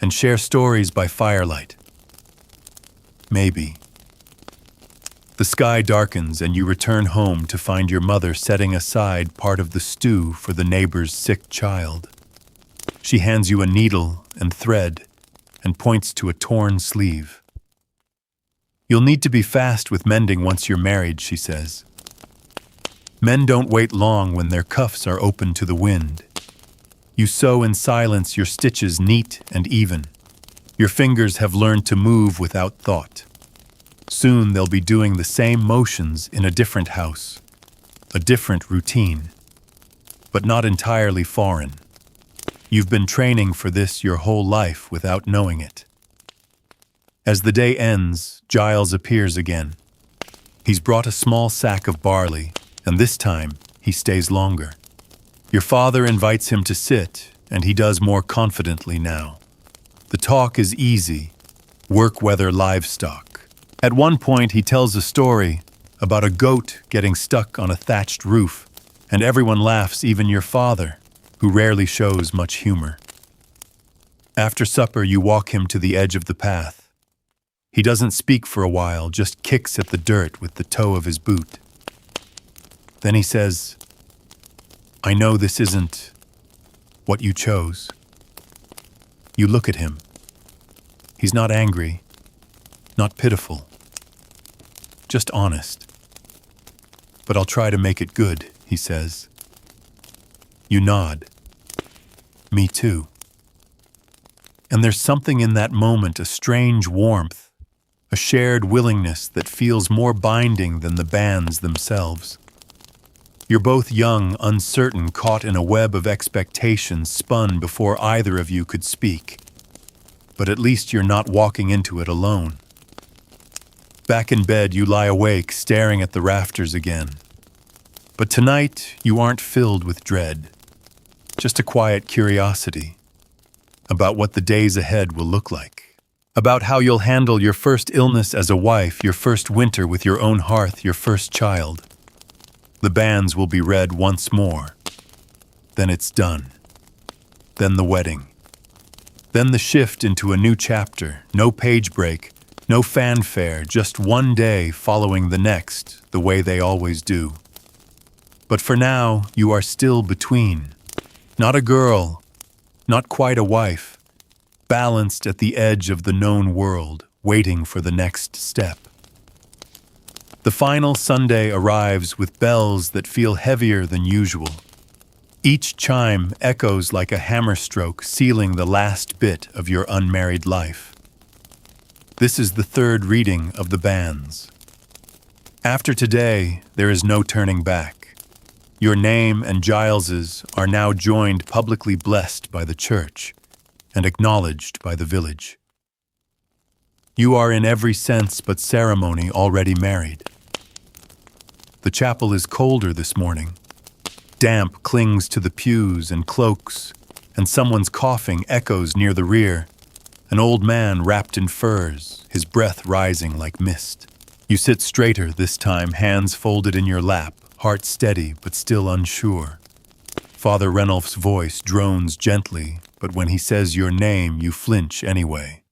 A: and share stories by firelight. Maybe. The sky darkens and you return home to find your mother setting aside part of the stew for the neighbor's sick child. She hands you a needle and thread and points to a torn sleeve. You'll need to be fast with mending once you're married, she says. Men don't wait long when their cuffs are open to the wind. You sew in silence, your stitches neat and even. Your fingers have learned to move without thought. Soon they'll be doing the same motions in a different house, a different routine, but not entirely foreign. You've been training for this your whole life without knowing it. As the day ends, Giles appears again. He's brought a small sack of barley, and this time he stays longer. Your father invites him to sit, and he does more confidently now. The talk is easy, work-weather livestock. At one point he tells a story about a goat getting stuck on a thatched roof, and everyone laughs, even your father, who rarely shows much humor. After supper you walk him to the edge of the path. He doesn't speak for a while, just kicks at the dirt with the toe of his boot. Then he says, "I know this isn't what you chose." You look at him. He's not angry, not pitiful, just honest. "But I'll try to make it good," he says. You nod. Me too. And there's something in that moment, a strange warmth, a shared willingness that feels more binding than the banns themselves. You're both young, uncertain, caught in a web of expectations spun before either of you could speak. But at least you're not walking into it alone. Back in bed, you lie awake, staring at the rafters again. But tonight, you aren't filled with dread, just a quiet curiosity about what the days ahead will look like, about how you'll handle your first illness as a wife, your first winter with your own hearth, your first child. The banns will be read once more. Then it's done. Then the wedding. Then the shift into a new chapter, no page break, no fanfare, just one day following the next, the way they always do. But for now, you are still between. Not a girl, not quite a wife, balanced at the edge of the known world, waiting for the next step. The final Sunday arrives with bells that feel heavier than usual. Each chime echoes like a hammer stroke, sealing the last bit of your unmarried life. This is the third reading of the banns. After today, there is no turning back. Your name and Giles's are now joined, publicly blessed by the church and acknowledged by the village. You are in every sense but ceremony already married. The chapel is colder this morning. Damp clings to the pews and cloaks, and someone's coughing echoes near the rear. An old man wrapped in furs, his breath rising like mist. You sit straighter this time, hands folded in your lap, heart steady but still unsure. Father Ranulph's voice drones gently, but when he says your name, you flinch anyway.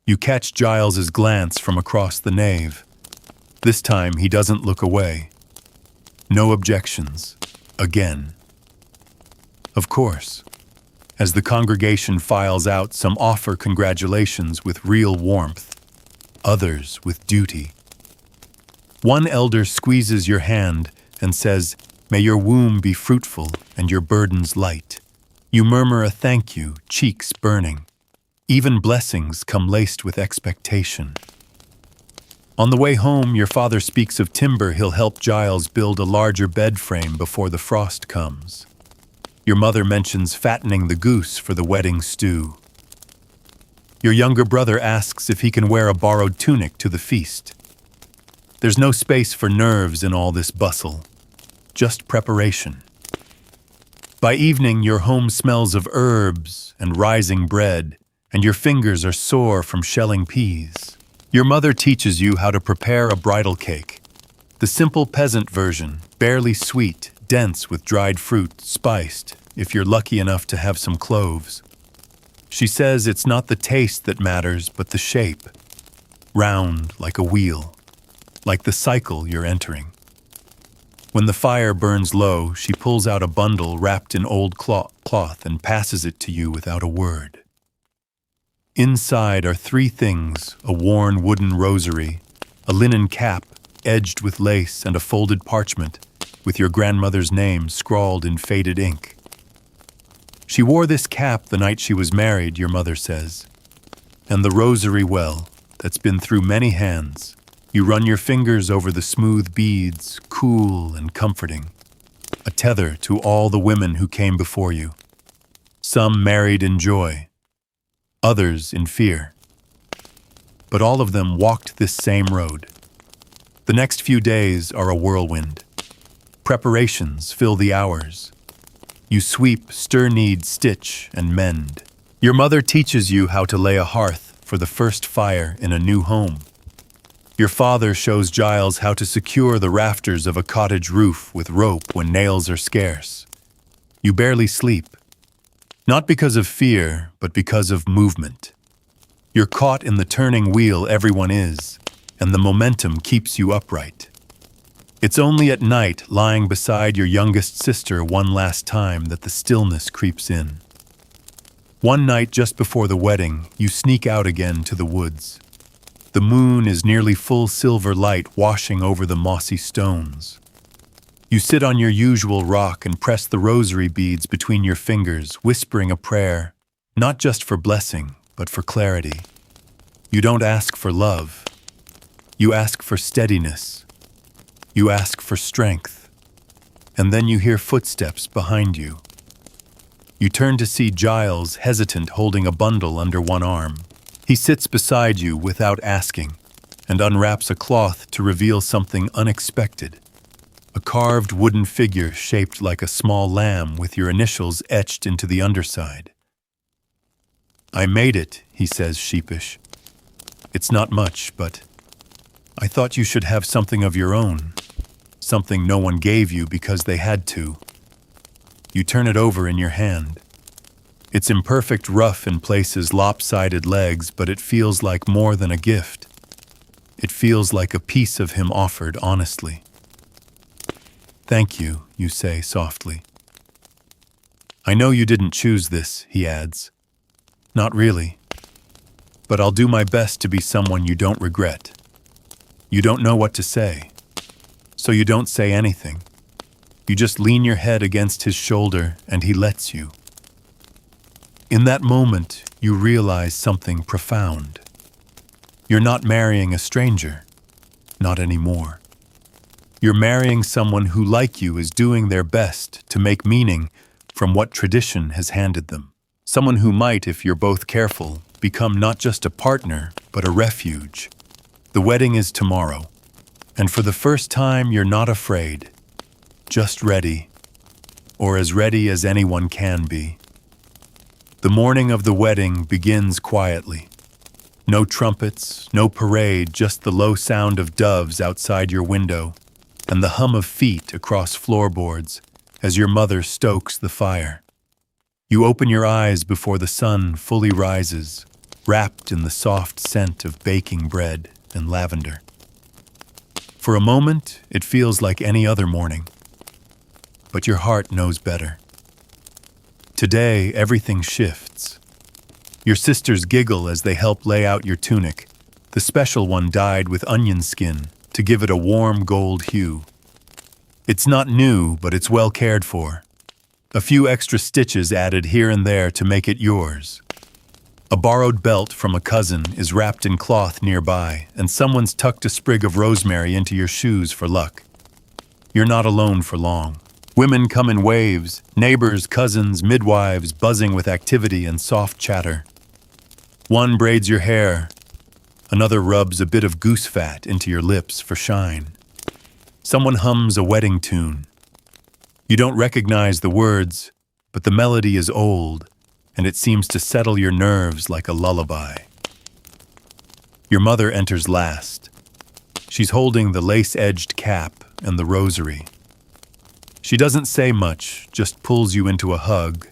A: You catch Giles's glance from across the nave. This time he doesn't look away. No objections. Again. Of course. As the congregation files out, some offer congratulations with real warmth, others with duty. One elder squeezes your hand and says, "May your womb be fruitful and your burdens light." You murmur a thank you, cheeks burning. Even blessings come laced with expectation. On the way home, your father speaks of timber he'll help Giles build a larger bed frame before the frost comes. Your mother mentions fattening the goose for the wedding stew. Your younger brother asks if he can wear a borrowed tunic to the feast. There's no space for nerves in all this bustle, just preparation. By evening, your home smells of herbs and rising bread, and your fingers are sore from shelling peas. Your mother teaches you how to prepare a bridal cake. The simple peasant version, barely sweet, dense with dried fruit, spiced, if you're lucky enough to have some cloves. She says it's not the taste that matters, but the shape. Round like a wheel, like the cycle you're entering. When the fire burns low, she pulls out a bundle wrapped in old cloth and passes it to you without a word. Inside are three things: a worn wooden rosary, a linen cap edged with lace, and a folded parchment with your grandmother's name scrawled in faded ink. She wore this cap the night she was married, your mother says. And the rosary well, that's been through many hands. You run your fingers over the smooth beads, cool and comforting. A tether to all the women who came before you. Some married in joy, others in fear. But all of them walked this same road. The next few days are a whirlwind. Preparations fill the hours. You sweep, stir, knead, stitch, and mend. Your mother teaches you how to lay a hearth for the first fire in a new home. Your father shows Giles how to secure the rafters of a cottage roof with rope when nails are scarce. You barely sleep. Not because of fear, but because of movement. You're caught in the turning wheel everyone is, and the momentum keeps you upright. It's only at night, lying beside your youngest sister one last time, that the stillness creeps in. One night just before the wedding, you sneak out again to the woods. The moon is nearly full silver light washing over the mossy stones. You sit on your usual rock and press the rosary beads between your fingers, whispering a prayer, not just for blessing, but for clarity. You don't ask for love. You ask for steadiness. You ask for strength. And then you hear footsteps behind you. You turn to see Giles, hesitant, holding a bundle under one arm. He sits beside you without asking and unwraps a cloth to reveal something unexpected. A carved wooden figure shaped like a small lamb with your initials etched into the underside. "I made it," he says, sheepish. "It's not much, but I thought you should have something of your own, something no one gave you because they had to." You turn it over in your hand. It's imperfect, rough in places, lopsided legs, but it feels like more than a gift. It feels like a piece of him offered honestly. "Thank you," you say softly. "I know you didn't choose this," he adds. "Not really. But I'll do my best to be someone you don't regret." You don't know what to say, so you don't say anything. You just lean your head against his shoulder and he lets you. In that moment, you realize something profound. You're not marrying a stranger, not anymore. You're marrying someone who, like you, is doing their best to make meaning from what tradition has handed them. Someone who might, if you're both careful, become not just a partner, but a refuge. The wedding is tomorrow, and for the first time you're not afraid, just ready, or as ready as anyone can be. The morning of the wedding begins quietly. No trumpets, no parade, just the low sound of doves outside your window and the hum of feet across floorboards as your mother stokes the fire. You open your eyes before the sun fully rises, wrapped in the soft scent of baking bread and lavender. For a moment, it feels like any other morning, but your heart knows better. Today, everything shifts. Your sisters giggle as they help lay out your tunic, the special one dyed with onion skin to give it a warm gold hue. It's not new, but it's well cared for. A few extra stitches added here and there to make it yours. A borrowed belt from a cousin is wrapped in cloth nearby, and someone's tucked a sprig of rosemary into your shoes for luck. You're not alone for long. Women come in waves, neighbors, cousins, midwives, buzzing with activity and soft chatter. One braids your hair, another rubs a bit of goose fat into your lips for shine. Someone hums a wedding tune. You don't recognize the words, but the melody is old, and it seems to settle your nerves like a lullaby. Your mother enters last. She's holding the lace-edged cap and the rosary. She doesn't say much, just pulls you into a hug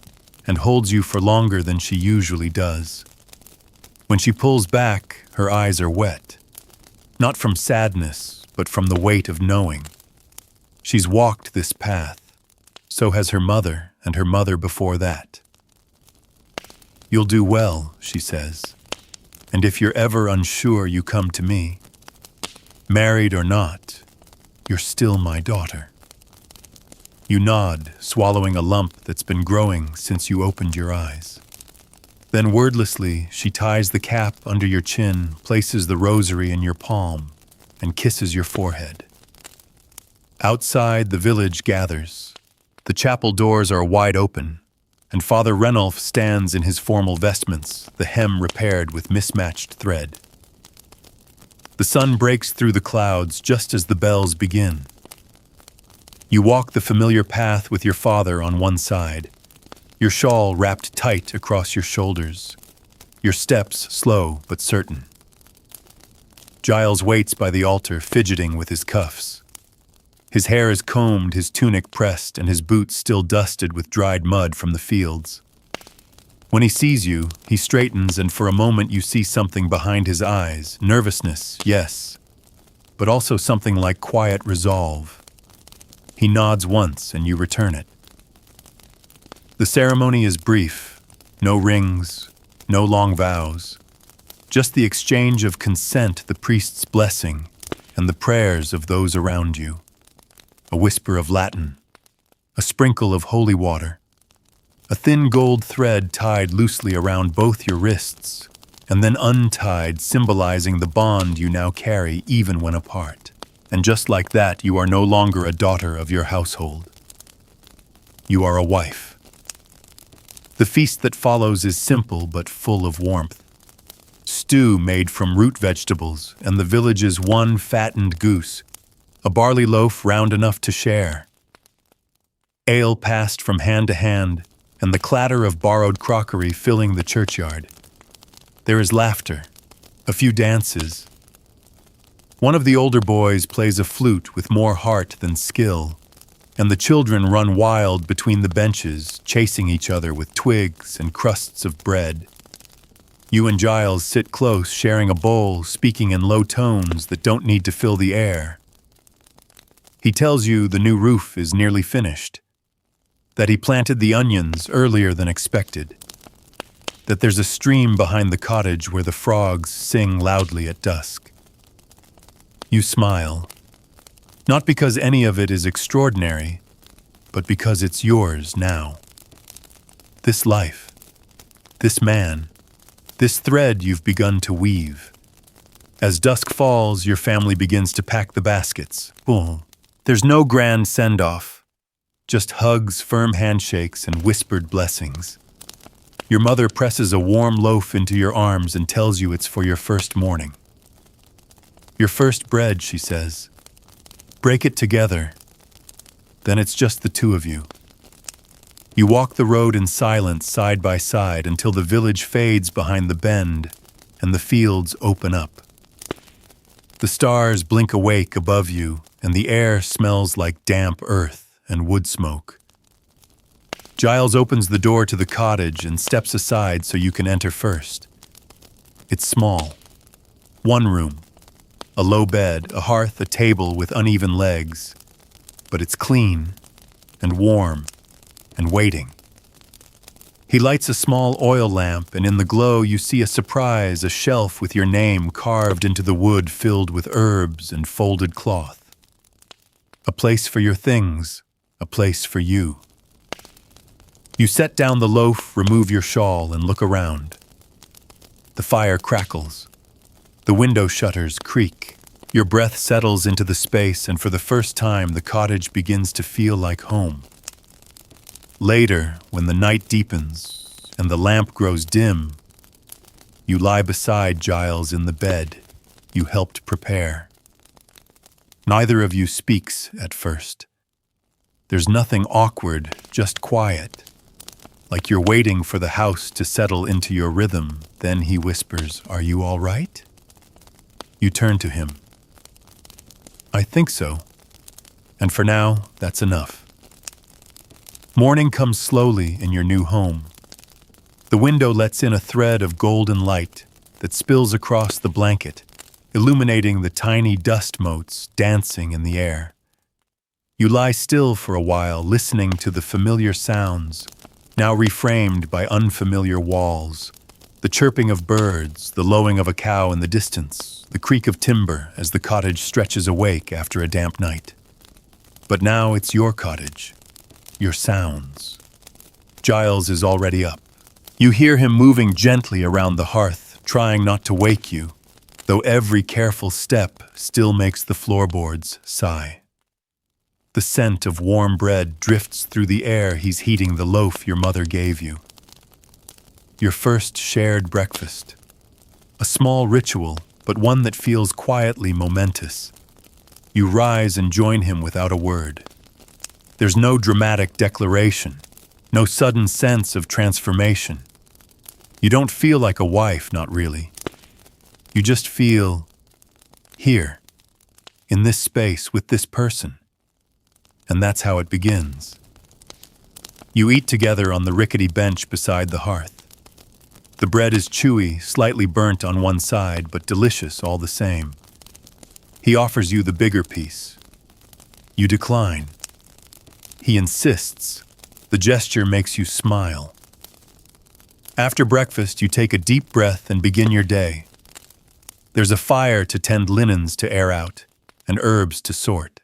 A: and holds you for longer than she usually does. When she pulls back, her eyes are wet. Not from sadness, but from the weight of knowing. She's walked this path. So has her mother and her mother before that. "You'll do well," she says. "And if you're ever unsure, you come to me. Married or not, you're still my daughter." You nod, swallowing a lump that's been growing since you opened your eyes. Then wordlessly, she ties the cap under your chin, places the rosary in your palm, and kisses your forehead. Outside, the village gathers. The chapel doors are wide open, and Father Ranulph stands in his formal vestments, the hem repaired with mismatched thread. The sun breaks through the clouds just as the bells begin. You walk the familiar path with your father on one side, your shawl wrapped tight across your shoulders, your steps slow but certain. Giles waits by the altar, fidgeting with his cuffs. His hair is combed, his tunic pressed, and his boots still dusted with dried mud from the fields. When he sees you, he straightens, and for a moment you see something behind his eyes. Nervousness, yes, but also something like quiet resolve. He nods once and you return it. The ceremony is brief. No rings, no long vows. Just the exchange of consent, the priest's blessing, and the prayers of those around you. A whisper of Latin, a sprinkle of holy water, a thin gold thread tied loosely around both your wrists, and then untied, symbolizing the bond you now carry even when apart. And just like that, you are no longer a daughter of your household. You are a wife. The feast that follows is simple but full of warmth. Stew made from root vegetables and the village's one fattened goose, a barley loaf round enough to share. Ale passed from hand to hand, and the clatter of borrowed crockery filling the churchyard. There is laughter, a few dances. One of the older boys plays a flute with more heart than skill, and the children run wild between the benches, chasing each other with twigs and crusts of bread. You and Giles sit close, sharing a bowl, speaking in low tones that don't need to fill the air. He tells you the new roof is nearly finished, that he planted the onions earlier than expected, that there's a stream behind the cottage where the frogs sing loudly at dusk. You smile, not because any of it is extraordinary, but because it's yours now. This life, this man, this thread you've begun to weave. As dusk falls, your family begins to pack the baskets. Boom. There's no grand send-off, just hugs, firm handshakes, and whispered blessings. Your mother presses a warm loaf into your arms and tells you it's for your first morning. Your first bread, she says. Break it together. Then it's just the two of you. You walk the road in silence, side by side, until the village fades behind the bend and the fields open up. The stars blink awake above you, and the air smells like damp earth and wood smoke. Giles opens the door to the cottage and steps aside so you can enter first. It's small. One room. A low bed, a hearth, a table with uneven legs. But it's clean and warm and waiting. He lights a small oil lamp, and in the glow you see a surprise, a shelf with your name carved into the wood filled with herbs and folded cloth. A place for your things, a place for you. You set down the loaf, remove your shawl, and look around. The fire crackles. The window shutters creak. Your breath settles into the space, and for the first time the cottage begins to feel like home. Later, when the night deepens and the lamp grows dim, you lie beside Giles in the bed you helped prepare. Neither of you speaks at first. There's nothing awkward, just quiet, like you're waiting for the house to settle into your rhythm. Then he whispers, "Are you all right?" You turn to him. "I think so. And for now, that's enough." Morning comes slowly in your new home. The window lets in a thread of golden light that spills across the blanket, illuminating the tiny dust motes dancing in the air. You lie still for a while, listening to the familiar sounds, now reframed by unfamiliar walls. The chirping of birds, the lowing of a cow in the distance, the creak of timber as the cottage stretches awake after a damp night. But now it's your cottage, your sounds. Giles is already up. You hear him moving gently around the hearth, trying not to wake you, though every careful step still makes the floorboards sigh. The scent of warm bread drifts through the air. He's heating the loaf your mother gave you. Your first shared breakfast. A small ritual, but one that feels quietly momentous. You rise and join him without a word. There's no dramatic declaration, no sudden sense of transformation. You don't feel like a wife, not really. You just feel here, in this space, with this person. And that's how it begins. You eat together on the rickety bench beside the hearth. The bread is chewy, slightly burnt on one side, but delicious all the same. He offers you the bigger piece. You decline. He insists. The gesture makes you smile. After breakfast, you take a deep breath and begin your day. There's a fire to tend linens to air out, and herbs to sort.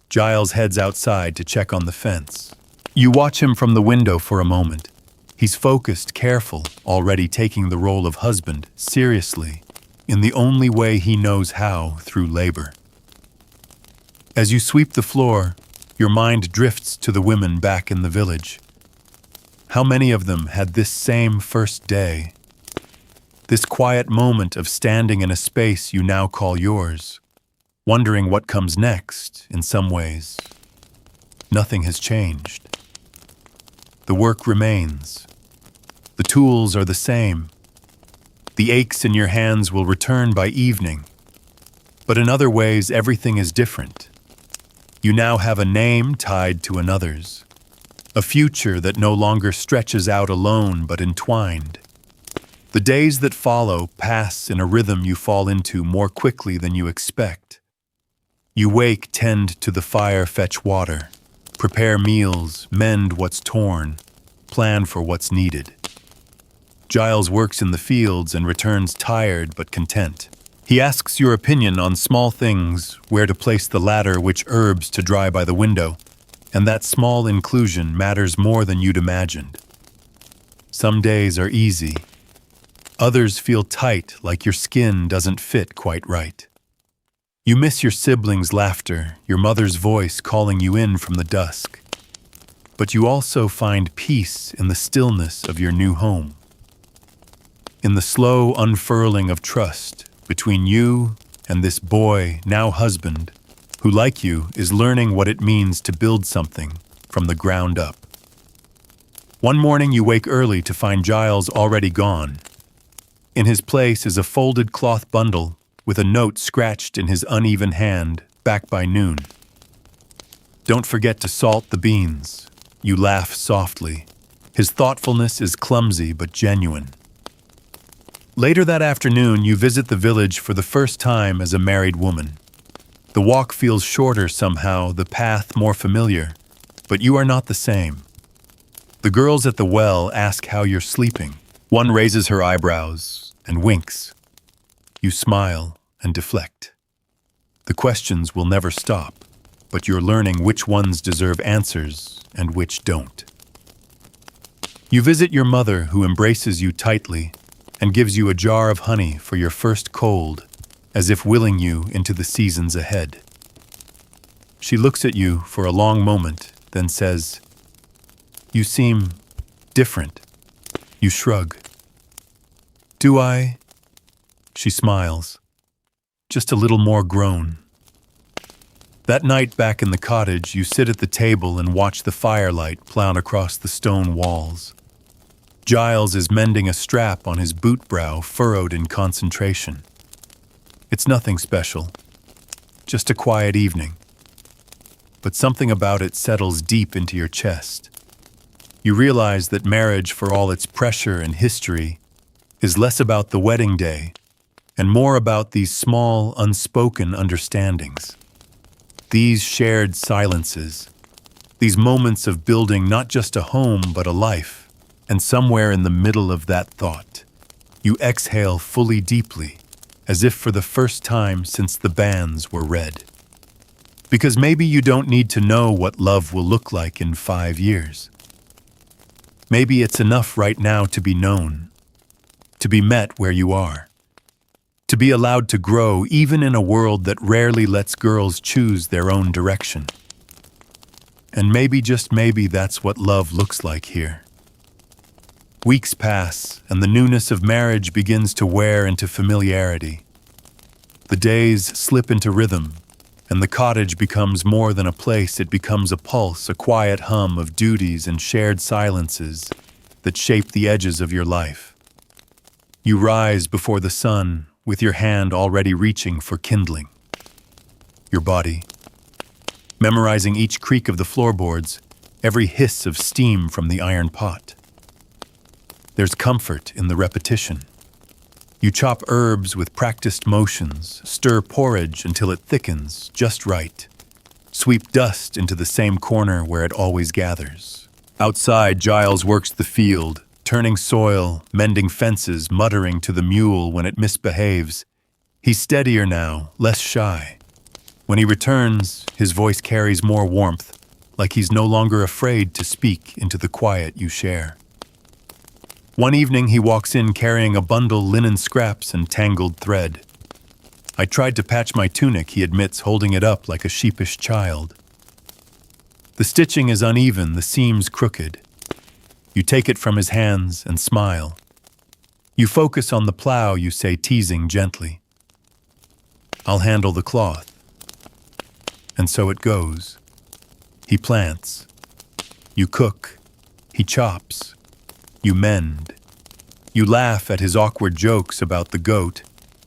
A: Giles heads outside to check on the fence. You watch him from the window for a moment. He's focused, careful, already taking the role of husband seriously, in the only way he knows how, through labor. As you sweep the floor, your mind drifts to the women back in the village. How many of them had this same first day? This quiet moment of standing in a space you now call yours, wondering what comes next, in some ways. Nothing has changed. The work remains. The tools are the same. The aches in your hands will return by evening. But in other ways, everything is different. You now have a name tied to another's. A future that no longer stretches out alone but entwined. The days that follow pass in a rhythm you fall into more quickly than you expect. You wake, tend to the fire, fetch water, prepare meals, mend what's torn, plan for what's needed. Giles works in the fields and returns tired but content. He asks your opinion on small things, where to place the ladder, which herbs to dry by the window, and that small inclusion matters more than you'd imagined. Some days are easy. Others feel tight, like your skin doesn't fit quite right. You miss your siblings' laughter, your mother's voice calling you in from the dusk. But you also find peace in the stillness of your new home. In the slow unfurling of trust between you and this boy, now husband, who, like you, is learning what it means to build something from the ground up. One morning you wake early to find Giles already gone. In his place is a folded cloth bundle with a note scratched in his uneven hand, back by noon. Don't forget to salt the beans. You laugh softly. His thoughtfulness is clumsy but genuine. Later that afternoon, you visit the village for the first time as a married woman. The walk feels shorter somehow, the path more familiar, but you are not the same. The girls at the well ask how you're sleeping. One raises her eyebrows and winks. You smile and deflect. The questions will never stop, but you're learning which ones deserve answers and which don't. You visit your mother, who embraces you tightly and gives you a jar of honey for your first cold, as if willing you into the seasons ahead. She looks at you for a long moment, then says, "You seem different." You shrug. "Do I?" She smiles. Just a little more grown. That night back in the cottage, you sit at the table and watch the firelight plow across the stone walls. Giles is mending a strap on his boot brow, furrowed in concentration. It's nothing special, just a quiet evening. But something about it settles deep into your chest. You realize that marriage, for all its pressure and history, is less about the wedding day and more about these small, unspoken understandings. These shared silences, these moments of building not just a home but a life. And somewhere in the middle of that thought, you exhale fully, deeply, as if for the first time since the banns were read. Because maybe you don't need to know what love will look like in 5 years. Maybe it's enough right now to be known, to be met where you are, to be allowed to grow even in a world that rarely lets girls choose their own direction. And maybe, just maybe, that's what love looks like here. Weeks pass, and the newness of marriage begins to wear into familiarity. The days slip into rhythm, and the cottage becomes more than a place. It becomes a pulse, a quiet hum of duties and shared silences that shape the edges of your life. You rise before the sun, with your hand already reaching for kindling. Your body, memorizing each creak of the floorboards, every hiss of steam from the iron pot. There's comfort in the repetition. You chop herbs with practiced motions, stir porridge until it thickens just right. Sweep dust into the same corner where it always gathers. Outside, Giles works the field, turning soil, mending fences, muttering to the mule when it misbehaves. He's steadier now, less shy. When he returns, his voice carries more warmth, like he's no longer afraid to speak into the quiet you share. One evening, he walks in carrying a bundle linen scraps and tangled thread. I tried to patch my tunic, he admits, holding it up like a sheepish child. The stitching is uneven, the seams crooked. You take it from his hands and smile. You focus on the plow, you say, teasing gently. I'll handle the cloth. And so it goes. He plants. You cook. He chops. You mend. You laugh at his awkward jokes about the goat,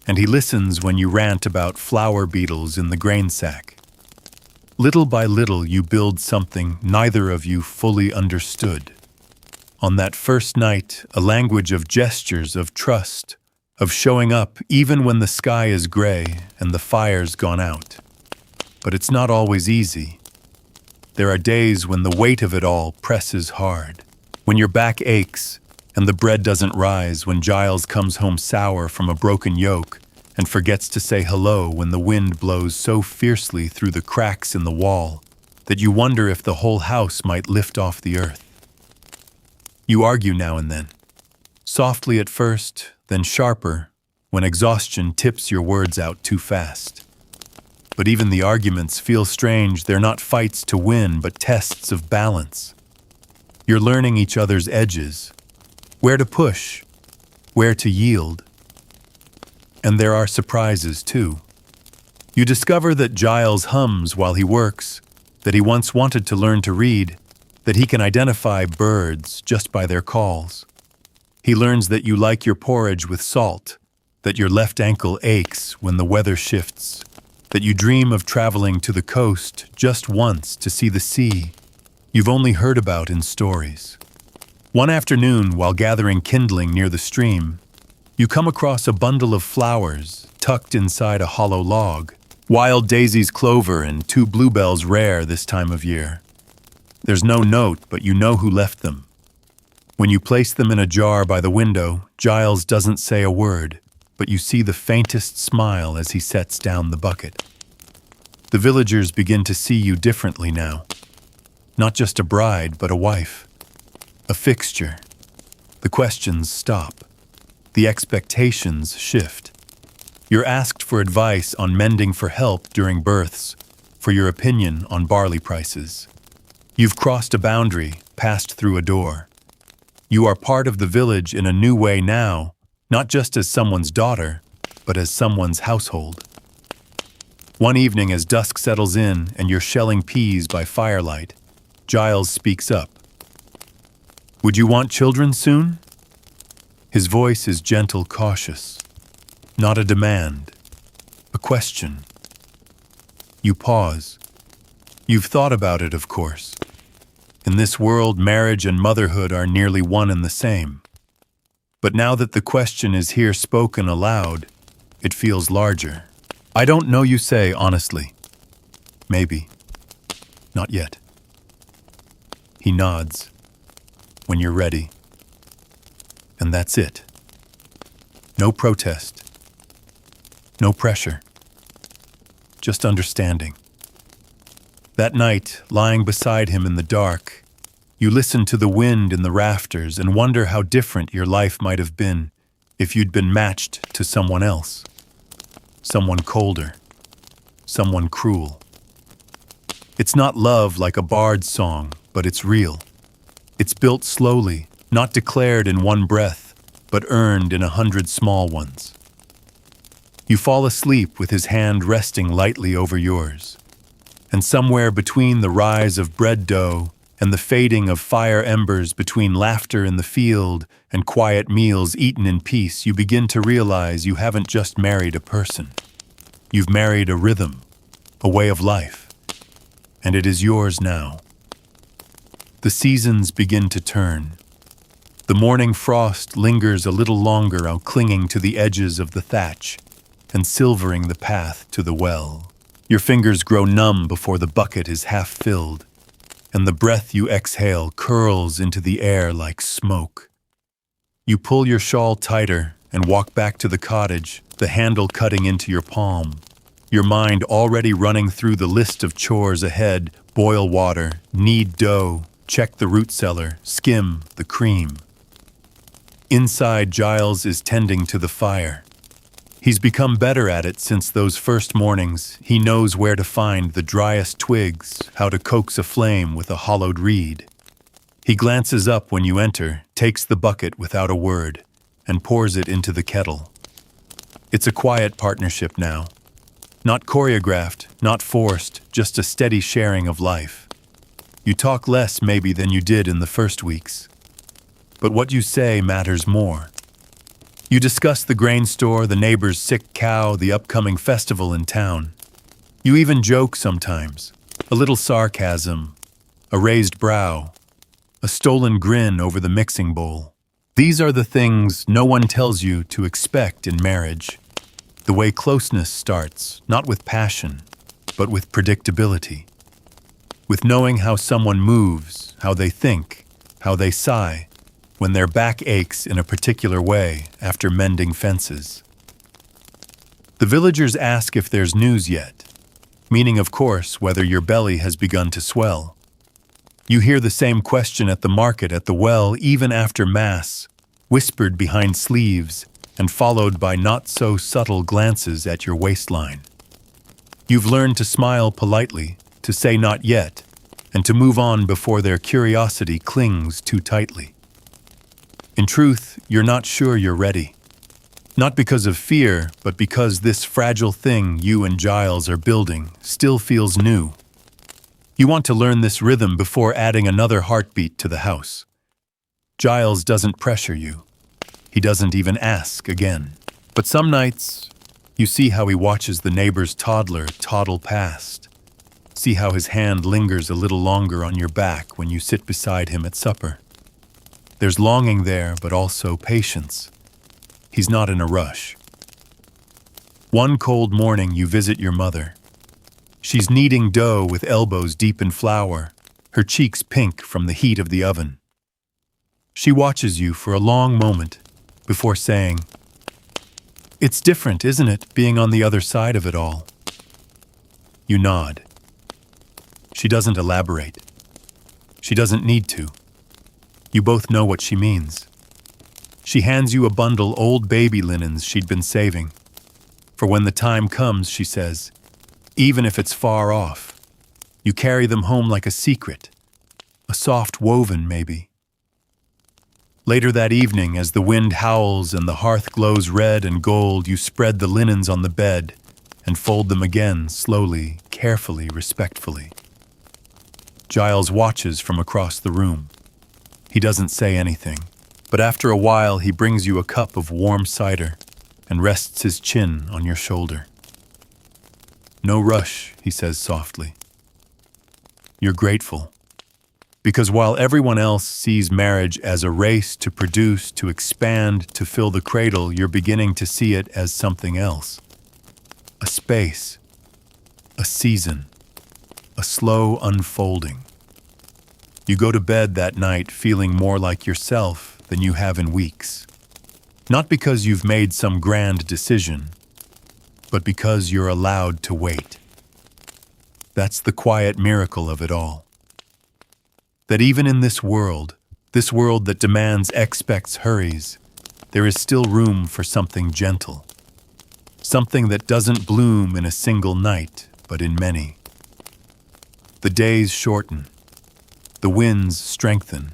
A: and he listens when you rant about flower beetles in the grain sack. Little by little, you build something neither of you fully understood. On that first night, a language of gestures, of trust, of showing up even when the sky is gray and the fire's gone out. But it's not always easy. There are days when the weight of it all presses hard. When your back aches and the bread doesn't rise, when Giles comes home sour from a broken yoke and forgets to say hello when the wind blows so fiercely through the cracks in the wall that you wonder if the whole house might lift off the earth. You argue now and then, softly at first, then sharper, when exhaustion tips your words out too fast. But even the arguments feel strange. They're not fights to win, but tests of balance. You're learning each other's edges, where to push, where to yield. And there are surprises, too. You discover that Giles hums while he works, that he once wanted to learn to read, that he can identify birds just by their calls. He learns that you like your porridge with salt, that your left ankle aches when the weather shifts, that you dream of traveling to the coast just once to see the sea you've only heard about in stories. One afternoon, while gathering kindling near the stream, you come across a bundle of flowers tucked inside a hollow log. Wild daisies, clover, and 2 bluebells rare this time of year. There's no note, but you know who left them. When you place them in a jar by the window, Giles doesn't say a word, but you see the faintest smile as he sets down the bucket. The villagers begin to see you differently now. Not just a bride, but a wife. A fixture. The questions stop. The expectations shift. You're asked for advice on mending, for help during births, for your opinion on barley prices. You've crossed a boundary, passed through a door. You are part of the village in a new way now, not just as someone's daughter, but as someone's household. One evening, as dusk settles in and you're shelling peas by firelight, Giles speaks up. Would you want children soon? His voice is gentle, cautious. Not a demand, a question. You pause. You've thought about it, of course. In this world, marriage and motherhood are nearly one and the same. But now that the question is here spoken aloud, it feels larger. I don't know, you say, honestly. Maybe. Not yet. He nods. When you're ready. And that's it. No protest. No pressure. Just understanding. That night, lying beside him in the dark, you listen to the wind in the rafters and wonder how different your life might have been if you'd been matched to someone else. Someone colder. Someone cruel. It's not love like a bard's song, but it's real. It's built slowly, not declared in one breath, but earned in 100 small ones. You fall asleep with his hand resting lightly over yours. And somewhere between the rise of bread dough and the fading of fire embers, between laughter in the field and quiet meals eaten in peace, you begin to realize you haven't just married a person. You've married a rhythm, a way of life, and it is yours now. The seasons begin to turn. The morning frost lingers a little longer out clinging to the edges of the thatch and silvering the path to the well. Your fingers grow numb before the bucket is half filled, and the breath you exhale curls into the air like smoke. You pull your shawl tighter and walk back to the cottage, the handle cutting into your palm, your mind already running through the list of chores ahead: boil water, knead dough, check the root cellar, skim the cream. Inside, Giles is tending to the fire. He's become better at it since those first mornings. He knows where to find the driest twigs, how to coax a flame with a hollowed reed. He glances up when you enter, takes the bucket without a word, and pours it into the kettle. It's a quiet partnership now. Not choreographed, not forced, just a steady sharing of life. You talk less maybe than you did in the first weeks. But what you say matters more. You discuss the grain store, the neighbor's sick cow, the upcoming festival in town. You even joke sometimes. A little sarcasm, a raised brow, a stolen grin over the mixing bowl. These are the things no one tells you to expect in marriage. The way closeness starts, not with passion, but with predictability. With knowing how someone moves, how they think, how they sigh, when their back aches in a particular way after mending fences. The villagers ask if there's news yet, meaning, of course, whether your belly has begun to swell. You hear the same question at the market, at the well, even after Mass, whispered behind sleeves and followed by not-so-subtle glances at your waistline. You've learned to smile politely, to say not yet, and to move on before their curiosity clings too tightly. In truth, you're not sure you're ready. Not because of fear, but because this fragile thing you and Giles are building still feels new. You want to learn this rhythm before adding another heartbeat to the house. Giles doesn't pressure you. He doesn't even ask again. But some nights, you see how he watches the neighbor's toddler toddle past. See how his hand lingers a little longer on your back when you sit beside him at supper. There's longing there, but also patience. He's not in a rush. One cold morning, you visit your mother. She's kneading dough with elbows deep in flour, her cheeks pink from the heat of the oven. She watches you for a long moment before saying, "It's different, isn't it, being on the other side of it all?" You nod. She doesn't elaborate. She doesn't need to. You both know what she means. She hands you a bundle old baby linens she'd been saving. For when the time comes, she says, even if it's far off, you carry them home like a secret, a soft woven maybe. Later that evening, as the wind howls and the hearth glows red and gold, you spread the linens on the bed and fold them again, slowly, carefully, respectfully. Giles watches from across the room. He doesn't say anything, but after a while he brings you a cup of warm cider and rests his chin on your shoulder. "No rush," he says softly. You're grateful, because while everyone else sees marriage as a race to produce, to expand, to fill the cradle, you're beginning to see it as something else. A space, a season, a slow unfolding. You go to bed that night feeling more like yourself than you have in weeks. Not because you've made some grand decision, but because you're allowed to wait. That's the quiet miracle of it all. That even in this world that demands, expects, hurries, there is still room for something gentle. Something that doesn't bloom in a single night, but in many. The days shorten. The winds strengthen.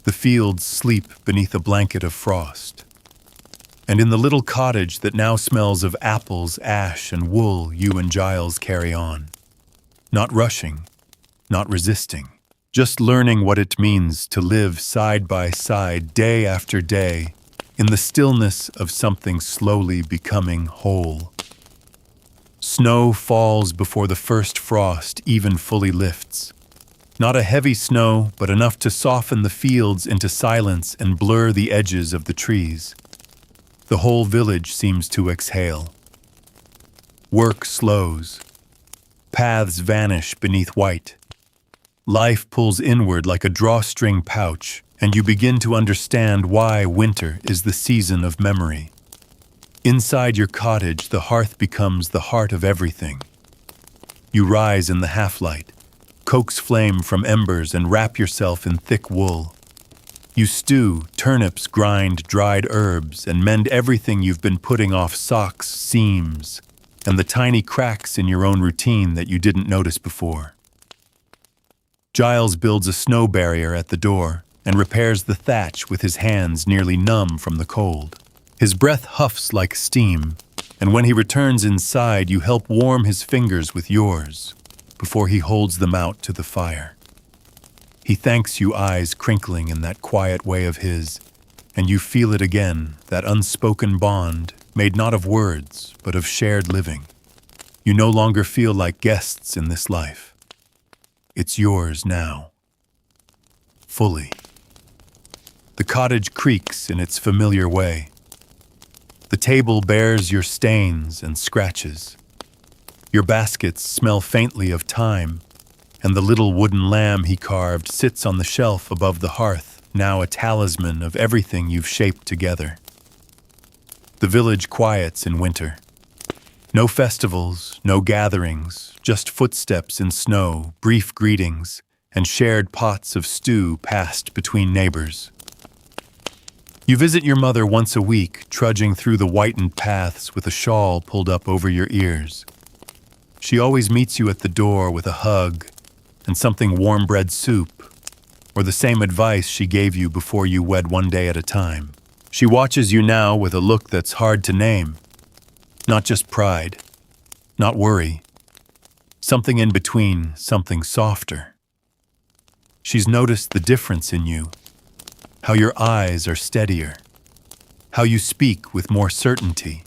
A: The fields sleep beneath a blanket of frost. And in the little cottage that now smells of apples, ash, and wool, you and Giles carry on. Not rushing, not resisting, just learning what it means to live side by side, day after day, in the stillness of something slowly becoming whole. Snow falls before the first frost even fully lifts. Not a heavy snow, but enough to soften the fields into silence and blur the edges of the trees. The whole village seems to exhale. Work slows. Paths vanish beneath white. Life pulls inward like a drawstring pouch, and you begin to understand why winter is the season of memory. Inside your cottage, the hearth becomes the heart of everything. You rise in the half-light, coax flame from embers, and wrap yourself in thick wool. You stew, turnips, grind dried herbs, and mend everything you've been putting off: socks, seams, and the tiny cracks in your own routine that you didn't notice before. Giles builds a snow barrier at the door and repairs the thatch with his hands nearly numb from the cold. His breath huffs like steam, and when he returns inside, you help warm his fingers with yours before he holds them out to the fire. He thanks you, eyes crinkling in that quiet way of his, and you feel it again, that unspoken bond made not of words, but of shared living. You no longer feel like guests in this life. It's yours now. Fully. The cottage creaks in its familiar way. The table bears your stains and scratches. Your baskets smell faintly of time, and the little wooden lamb he carved sits on the shelf above the hearth, now a talisman of everything you've shaped together. The village quiets in winter. No festivals, no gatherings, just footsteps in snow, brief greetings, and shared pots of stew passed between neighbors. You visit your mother once a week, trudging through the whitened paths with a shawl pulled up over your ears. She always meets you at the door with a hug and something warm-bread soup, or the same advice she gave you before you wed one day at a time. She watches you now with a look that's hard to name. Not just pride, not worry. Something in between, something softer. She's noticed the difference in you, how your eyes are steadier, how you speak with more certainty.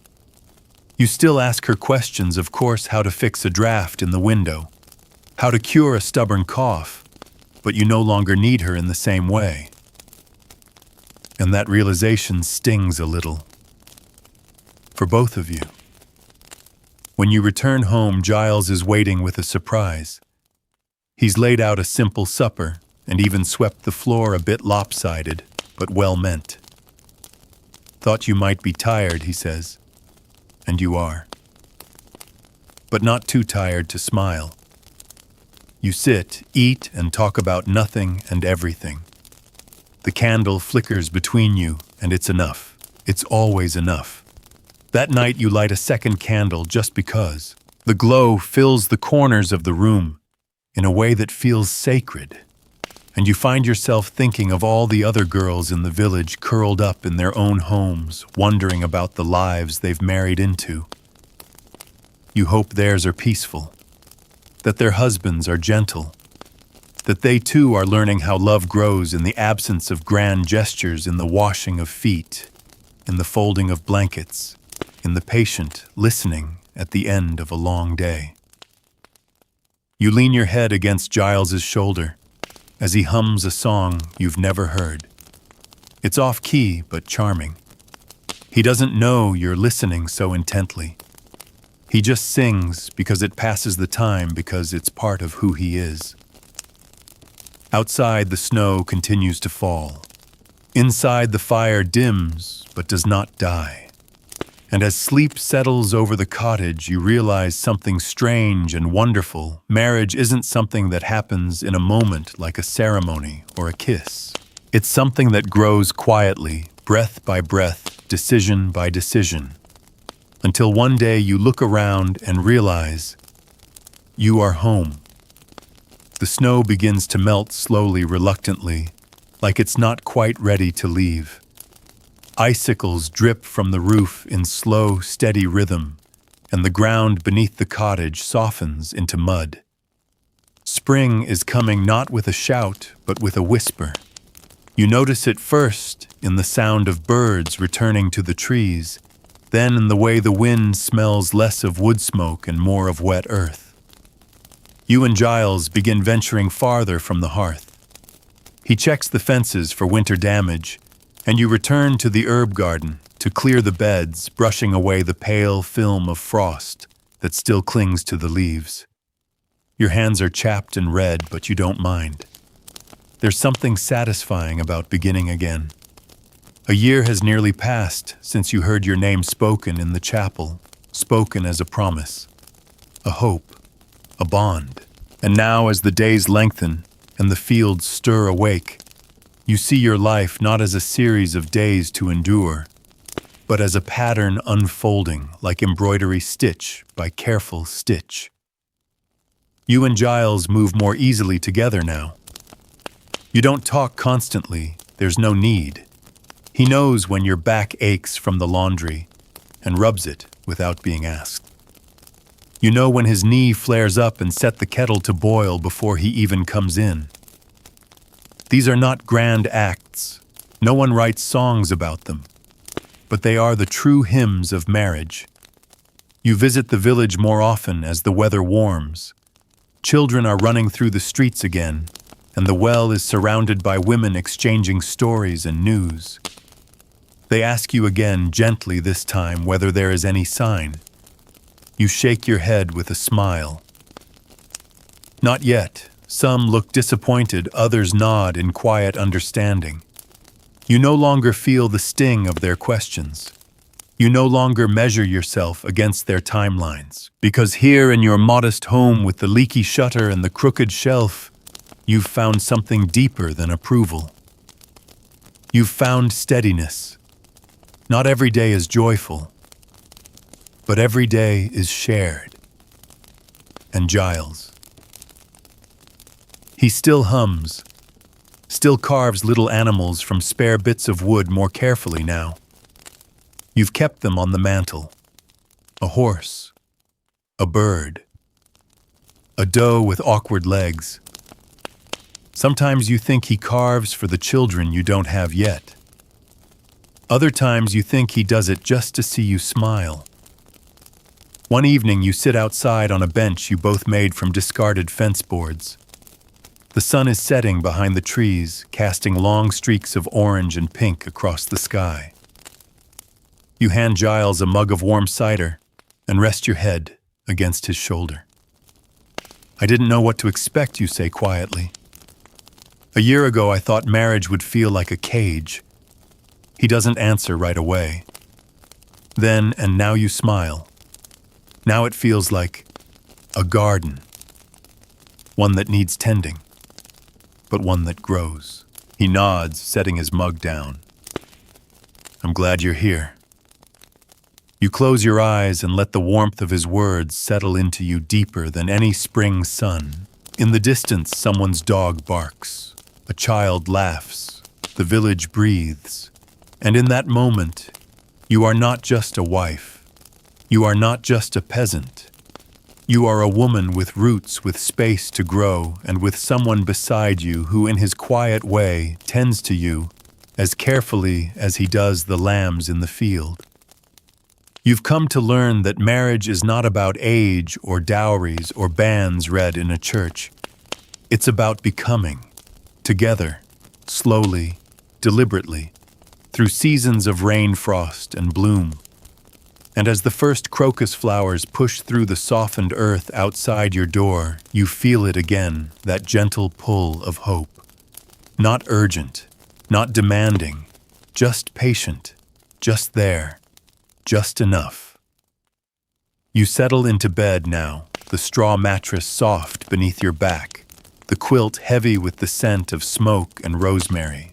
A: You still ask her questions, of course, how to fix a draft in the window, how to cure a stubborn cough, but you no longer need her in the same way. And that realization stings a little. For both of you. When you return home, Giles is waiting with a surprise. He's laid out a simple supper and even swept the floor a bit lopsided, but well-meant. Thought you might be tired, he says. And you are. But not too tired to smile. You sit, eat, and talk about nothing and everything. The candle flickers between you, and it's enough. It's always enough. That night you light a second candle just because. The glow fills the corners of the room in a way that feels sacred. And you find yourself thinking of all the other girls in the village curled up in their own homes, wondering about the lives they've married into. You hope theirs are peaceful, that their husbands are gentle, that they too are learning how love grows in the absence of grand gestures, in the washing of feet, in the folding of blankets, in the patient listening at the end of a long day. You lean your head against Giles's shoulder as he hums a song you've never heard. It's off-key but charming. He doesn't know you're listening so intently. He just sings because it passes the time, because it's part of who he is. Outside, the snow continues to fall. Inside, the fire dims but does not die. And as sleep settles over the cottage, you realize something strange and wonderful. Marriage isn't something that happens in a moment like a ceremony or a kiss. It's something that grows quietly, breath by breath, decision by decision, until one day you look around and realize you are home. The snow begins to melt slowly, reluctantly, like it's not quite ready to leave. Icicles drip from the roof in slow, steady rhythm, and the ground beneath the cottage softens into mud. Spring is coming not with a shout, but with a whisper. You notice it first in the sound of birds returning to the trees, then in the way the wind smells less of wood smoke and more of wet earth. You and Giles begin venturing farther from the hearth. He checks the fences for winter damage, and you return to the herb garden to clear the beds, brushing away the pale film of frost that still clings to the leaves. Your hands are chapped and red, but you don't mind. There's something satisfying about beginning again. A year has nearly passed since you heard your name spoken in the chapel, spoken as a promise, a hope, a bond. And now, as the days lengthen and the fields stir awake, you see your life not as a series of days to endure, but as a pattern unfolding like embroidery stitch by careful stitch. You and Giles move more easily together now. You don't talk constantly, there's no need. He knows when your back aches from the laundry and rubs it without being asked. You know when his knee flares up and set the kettle to boil before he even comes in. These are not grand acts. No one writes songs about them. But they are the true hymns of marriage. You visit the village more often as the weather warms. Children are running through the streets again, and the well is surrounded by women exchanging stories and news. They ask you again, gently this time, whether there is any sign. You shake your head with a smile. Not yet. Some look disappointed, others nod in quiet understanding. You no longer feel the sting of their questions. You no longer measure yourself against their timelines, because here in your modest home with the leaky shutter and the crooked shelf, you've found something deeper than approval. You've found steadiness. Not every day is joyful, but every day is shared. And Giles. He still hums, still carves little animals from spare bits of wood more carefully now. You've kept them on the mantel. A horse, a bird, a doe with awkward legs. Sometimes you think he carves for the children you don't have yet. Other times you think he does it just to see you smile. One evening you sit outside on a bench you both made from discarded fence boards. The sun is setting behind the trees, casting long streaks of orange and pink across the sky. You hand Giles a mug of warm cider and rest your head against his shoulder. I didn't know what to expect, you say quietly. A year ago I thought marriage would feel like a cage. He doesn't answer right away. Then and now you smile. Now it feels like a garden. One that needs tending, but one that grows. He nods, setting his mug down. I'm glad you're here. You close your eyes and let the warmth of his words settle into you deeper than any spring sun. In the distance, someone's dog barks. A child laughs. The village breathes. And in that moment, you are not just a wife. You are not just a peasant. You are a woman with roots, with space to grow, and with someone beside you who, in his quiet way, tends to you as carefully as he does the lambs in the field. You've come to learn that marriage is not about age or dowries or banns read in a church. It's about becoming, together, slowly, deliberately, through seasons of rain, frost, and bloom. And as the first crocus flowers push through the softened earth outside your door, you feel it again, that gentle pull of hope. Not urgent, not demanding, just patient, just there, just enough. You settle into bed now, the straw mattress soft beneath your back, the quilt heavy with the scent of smoke and rosemary.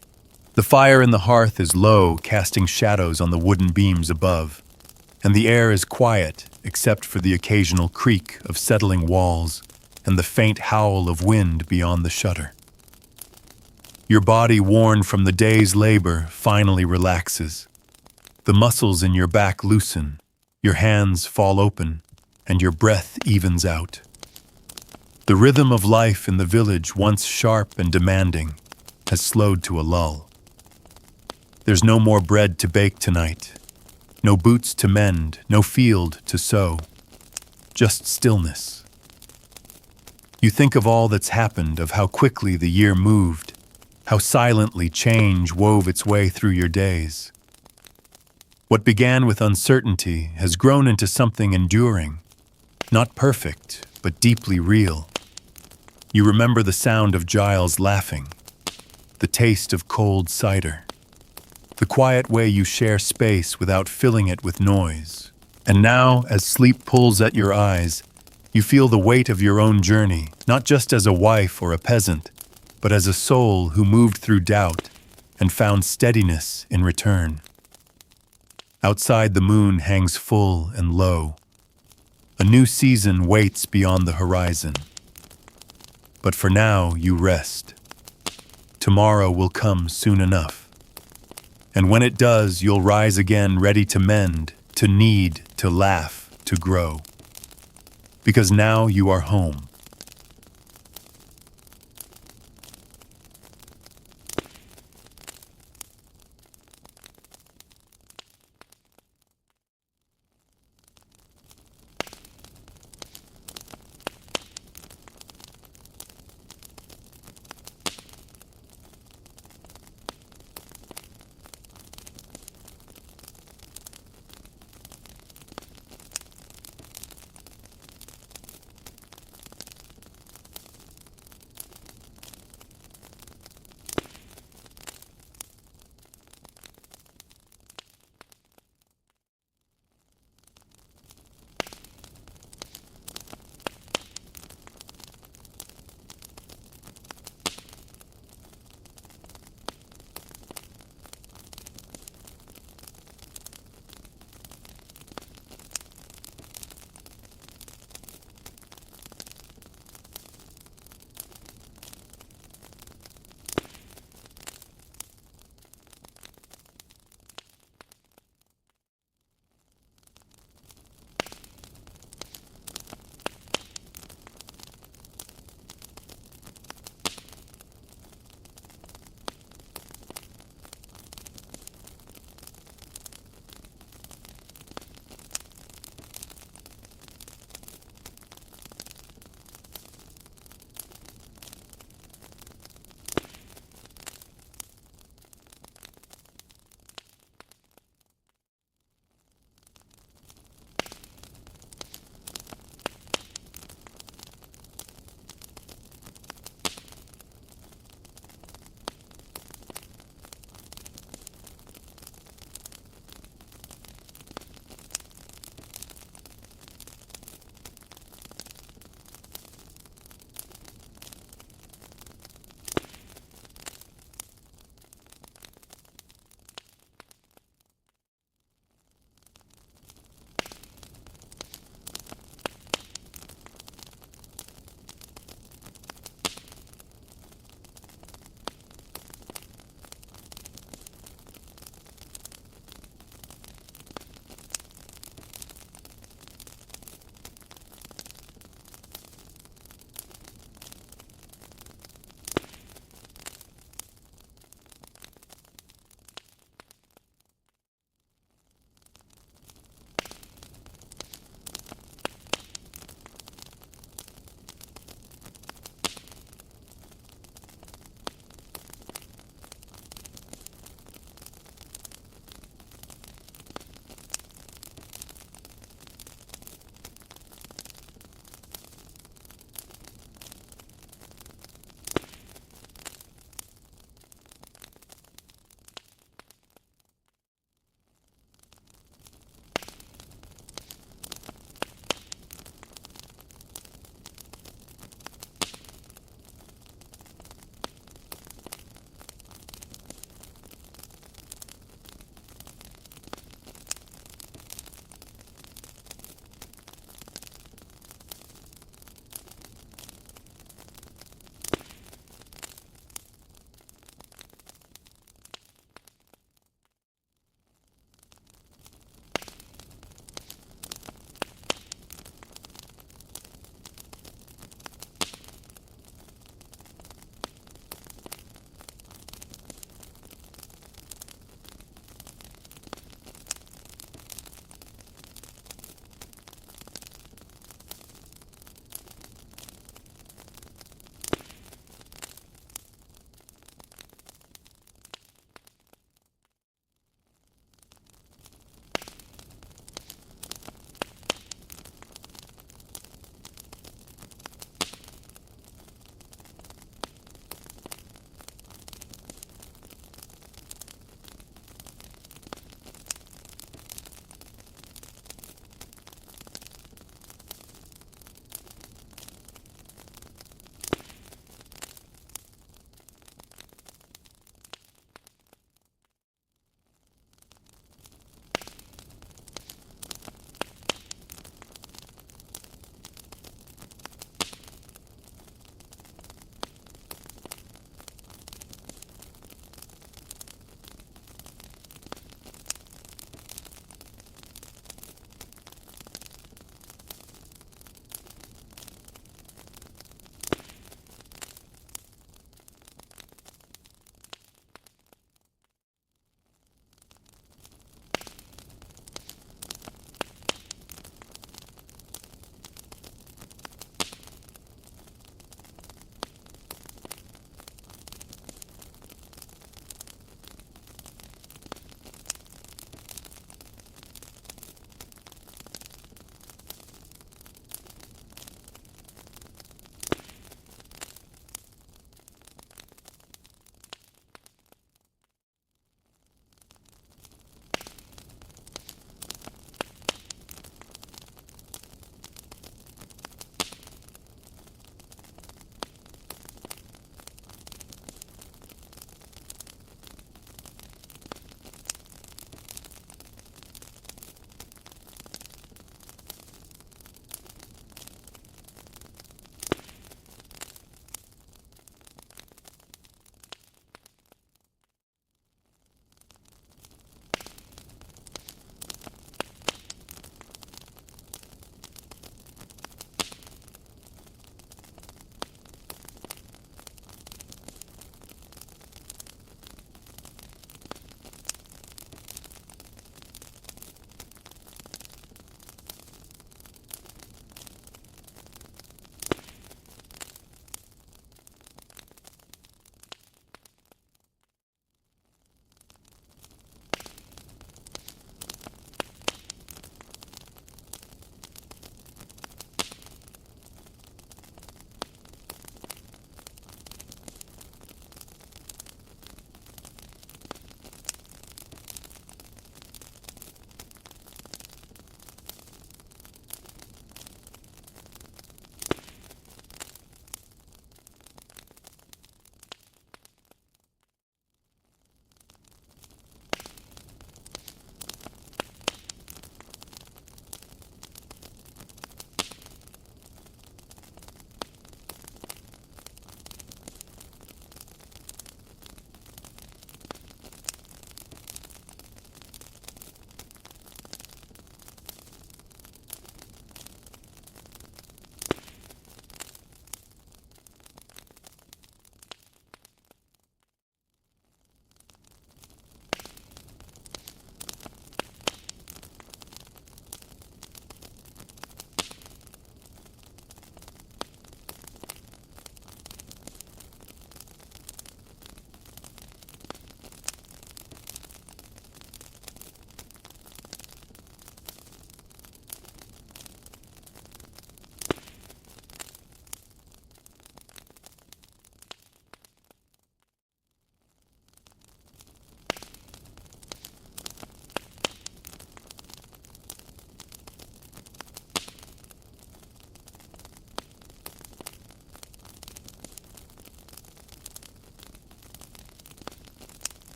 A: The fire in the hearth is low, casting shadows on the wooden beams above, and the air is quiet except for the occasional creak of settling walls and the faint howl of wind beyond the shutter. Your body, worn from the day's labor, finally relaxes. The muscles in your back loosen, your hands fall open, and your breath evens out. The rhythm of life in the village, once sharp and demanding, has slowed to a lull. There's no more bread to bake tonight, no boots to mend, no field to sow, just stillness. You think of all that's happened, of how quickly the year moved, how silently change wove its way through your days. What began with uncertainty has grown into something enduring, not perfect, but deeply real. You remember the sound of Giles laughing, the taste of cold cider, the quiet way you share space without filling it with noise. And now, as sleep pulls at your eyes, you feel the weight of your own journey, not just as a wife or a peasant, but as a soul who moved through doubt and found steadiness in return. Outside, the moon hangs full and low. A new season waits beyond the horizon. But for now, you rest. Tomorrow will come soon enough. And when it does, you'll rise again, ready to mend, to knead, to laugh, to grow. Because now you are home.